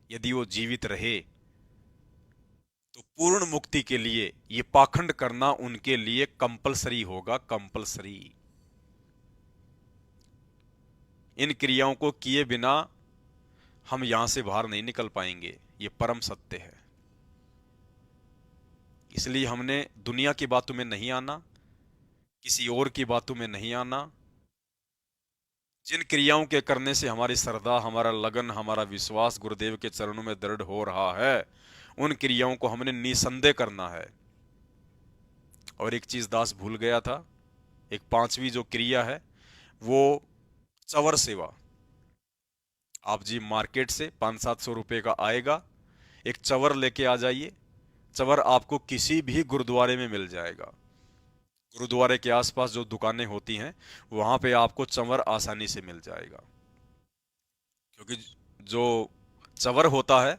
यदि वो जीवित रहे तो पूर्ण मुक्ति के लिए ये पाखंड करना उनके लिए कंपलसरी होगा, कंपलसरी। इन क्रियाओं को किए बिना हम यहां से बाहर नहीं निकल पाएंगे, ये परम सत्य है। इसलिए हमने दुनिया की बातों में नहीं आना, किसी और की बातों में नहीं आना। जिन क्रियाओं के करने से हमारी श्रद्धा, हमारा लगन, हमारा विश्वास गुरुदेव के चरणों में दृढ़ हो रहा है, उन क्रियाओं को हमने निसंदेह करना है। और एक चीज दास भूल गया था, एक पांचवी जो क्रिया है वो चवर सेवा। आप जी मार्केट से 500-700 रुपए का आएगा, एक चवर लेके आ जाइए। चवर आपको किसी भी गुरुद्वारे में मिल जाएगा। गुरुद्वारे के आसपास जो दुकानें होती हैं वहां पे आपको चवर आसानी से मिल जाएगा, क्योंकि जो चवर होता है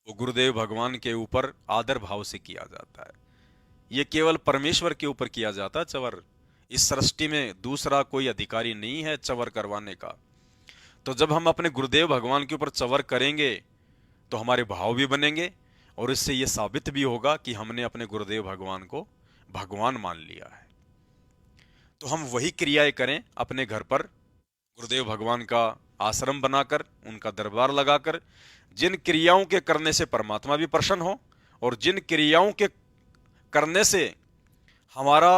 वो गुरुदेव भगवान के ऊपर आदर भाव से किया जाता है। ये केवल परमेश्वर के ऊपर किया जाता है चवर। इस सृष्टि में दूसरा कोई अधिकारी नहीं है चवर करवाने का। तो जब हम अपने गुरुदेव भगवान के ऊपर चवर करेंगे तो हमारे भाव भी बनेंगे, और इससे ये साबित भी होगा कि हमने अपने गुरुदेव भगवान को भगवान मान लिया है। तो हम वही क्रियाएं करें अपने घर पर, गुरुदेव भगवान का आश्रम बनाकर, उनका दरबार लगाकर, जिन क्रियाओं के करने से परमात्मा भी प्रसन्न हो और जिन क्रियाओं के करने से हमारा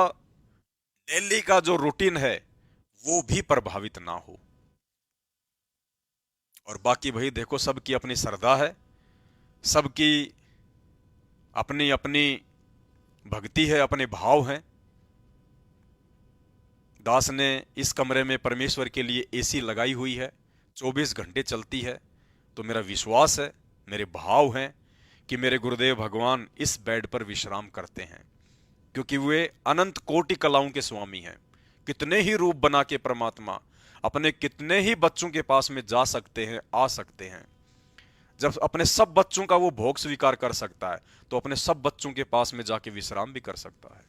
डेली का जो रूटीन है वो भी प्रभावित ना हो। और बाकी भाई देखो, सबकी अपनी श्रद्धा है, सबकी अपनी अपनी भक्ति है, अपने भाव हैं। दास ने इस कमरे में परमेश्वर के लिए एसी लगाई हुई है, 24 घंटे चलती है। तो मेरा विश्वास है, मेरे भाव हैं कि मेरे गुरुदेव भगवान इस बेड पर विश्राम करते हैं, क्योंकि वे अनंत कोटि कलाओं के स्वामी हैं। कितने ही रूप बना के परमात्मा अपने कितने ही बच्चों के पास में जा सकते हैं, आ सकते हैं। जब अपने सब बच्चों का वो भोग स्वीकार कर सकता है तो अपने सब बच्चों के पास में जाके विश्राम भी कर सकता है।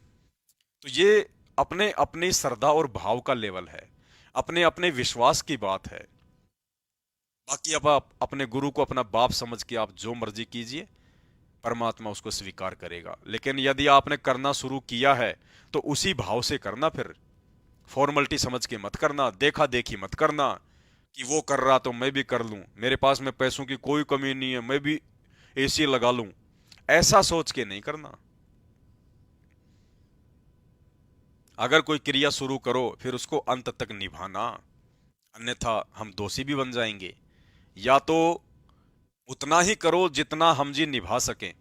तो ये अपने अपने श्रद्धा और भाव का लेवल है, अपने अपने विश्वास की बात है। बाकी अब आप अपने गुरु को अपना बाप समझ के आप जो मर्जी कीजिए, परमात्मा उसको स्वीकार करेगा। लेकिन यदि आपने करना शुरू किया है तो उसी भाव से करना, फिर फॉर्मेलिटी समझ के मत करना, देखा देखी मत करना कि वो कर रहा तो मैं भी कर लूं, मेरे पास में पैसों की कोई कमी नहीं है, मैं भी एसी लगा लूं, ऐसा सोच के नहीं करना। अगर कोई क्रिया शुरू करो फिर उसको अंत तक निभाना, अन्यथा हम दोषी भी बन जाएंगे। या तो उतना ही करो जितना हम जी निभा सकें,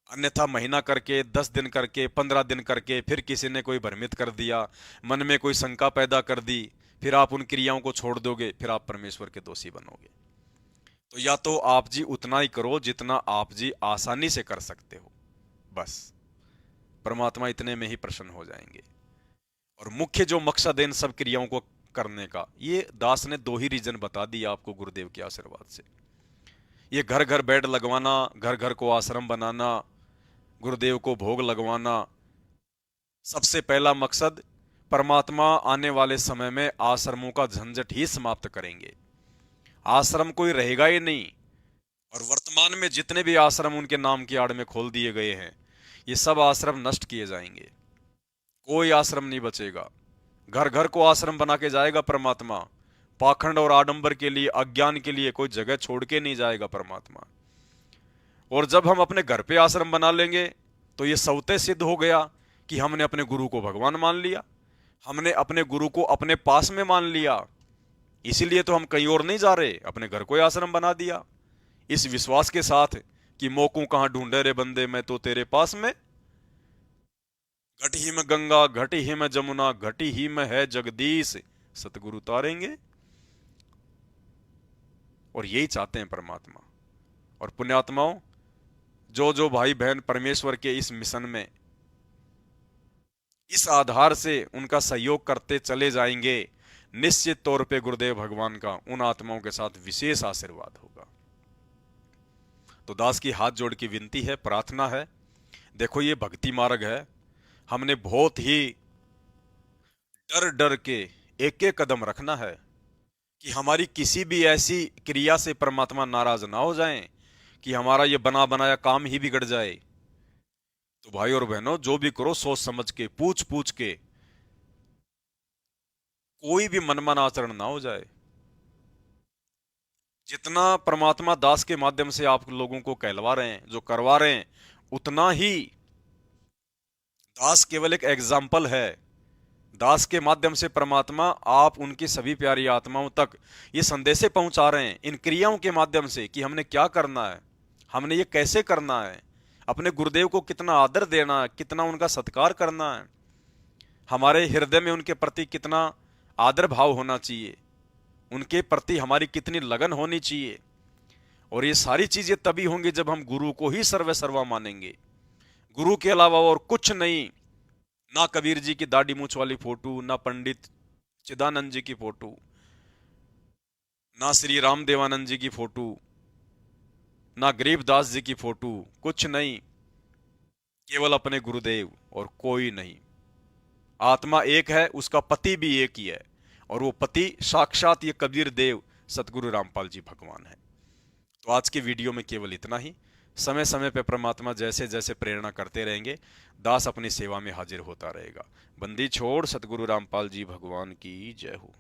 अन्यथा महीना करके, 10 दिन करके, 15 दिन करके, फिर किसी ने कोई भ्रमित कर दिया, मन में कोई शंका पैदा कर दी, फिर आप उन क्रियाओं को छोड़ दोगे, फिर आप परमेश्वर के दोषी बनोगे। तो या तो आप जी उतना ही करो जितना आप जी आसानी से कर सकते हो, बस परमात्मा इतने में ही प्रसन्न हो जाएंगे। और मुख्य जो मकसद है इन सब क्रियाओं को करने का, ये दास ने 2 ही रीजन बता दिया आपको गुरुदेव के आशीर्वाद से। ये घर घर बेड लगवाना, घर घर को आश्रम बनाना, गुरुदेव को भोग लगवाना, सबसे पहला मकसद, परमात्मा आने वाले समय में आश्रमों का झंझट ही समाप्त करेंगे। आश्रम कोई रहेगा ही नहीं। और वर्तमान में जितने भी आश्रम उनके नाम की आड़ में खोल दिए गए हैं, ये सब आश्रम नष्ट किए जाएंगे। कोई आश्रम नहीं बचेगा। घर घर को आश्रम बना के जाएगा परमात्मा। पाखंड और आडंबर के लिए, अज्ञान के लिए कोई जगह छोड़ के नहीं जाएगा परमात्मा। और जब हम अपने घर पे आश्रम बना लेंगे तो ये स्वतः सिद्ध हो गया कि हमने अपने गुरु को भगवान मान लिया, हमने अपने गुरु को अपने पास में मान लिया। इसीलिए तो हम कहीं और नहीं जा रहे, अपने घर को ही आश्रम बना दिया, इस विश्वास के साथ कि मोकू कहां ढूंढे रे बंदे, मैं तो तेरे पास में। घट ही में गंगा, घट ही में जमुना, घट ही में है जगदीश, सतगुरु तारेंगे। और यही चाहते हैं परमात्मा। और पुण्यात्माओं, जो जो भाई बहन परमेश्वर के इस मिशन में इस आधार से उनका सहयोग करते चले जाएंगे, निश्चित तौर पे गुरुदेव भगवान का उन आत्माओं के साथ विशेष आशीर्वाद होगा। तो दास की हाथ जोड़ की विनती है, प्रार्थना है, देखो ये भक्ति मार्ग है। हमने बहुत ही डर डर के एक एक कदम रखना है कि हमारी किसी भी ऐसी क्रिया से परमात्मा नाराज ना हो जाएं कि हमारा ये बना बनाया काम ही बिगड़ जाए। तो भाई और बहनों, जो भी करो सोच समझ के, पूछ पूछ के, कोई भी मनमाना आचरण ना हो जाए। जितना परमात्मा दास के माध्यम से आप लोगों को कहलवा रहे हैं, जो करवा रहे हैं, उतना ही दास केवल एक एग्जाम्पल है। दास के माध्यम से परमात्मा आप उनकी सभी प्यारी आत्माओं तक ये संदेशे पहुंचा रहे हैं, इन क्रियाओं के माध्यम से, कि हमने क्या करना है, हमने ये कैसे करना है, अपने गुरुदेव को कितना आदर देना है, कितना उनका सत्कार करना है, हमारे हृदय में उनके प्रति कितना आदर भाव होना चाहिए, उनके प्रति हमारी कितनी लगन होनी चाहिए। और ये सारी चीजें तभी होंगी जब हम गुरु को ही सर्व सर्वा मानेंगे। गुरु के अलावा और कुछ नहीं। ना कबीर जी की दाढ़ी मूछ वाली फोटो, ना पंडित चिदानंद जी की फोटो, ना श्री राम देवानंद जी की फोटो, ना गरीबदास जी की फोटो, कुछ नहीं। केवल अपने गुरुदेव और कोई नहीं। आत्मा एक है, उसका पति भी एक ही है, और वो पति साक्षात ये कबीर देव सतगुरु रामपाल जी भगवान है। तो आज की वीडियो में केवल इतना ही। समय समय पर परमात्मा जैसे जैसे प्रेरणा करते रहेंगे, दास अपनी सेवा में हाजिर होता रहेगा। बंदी छोड़ सतगुरु रामपाल जी भगवान की जय हो।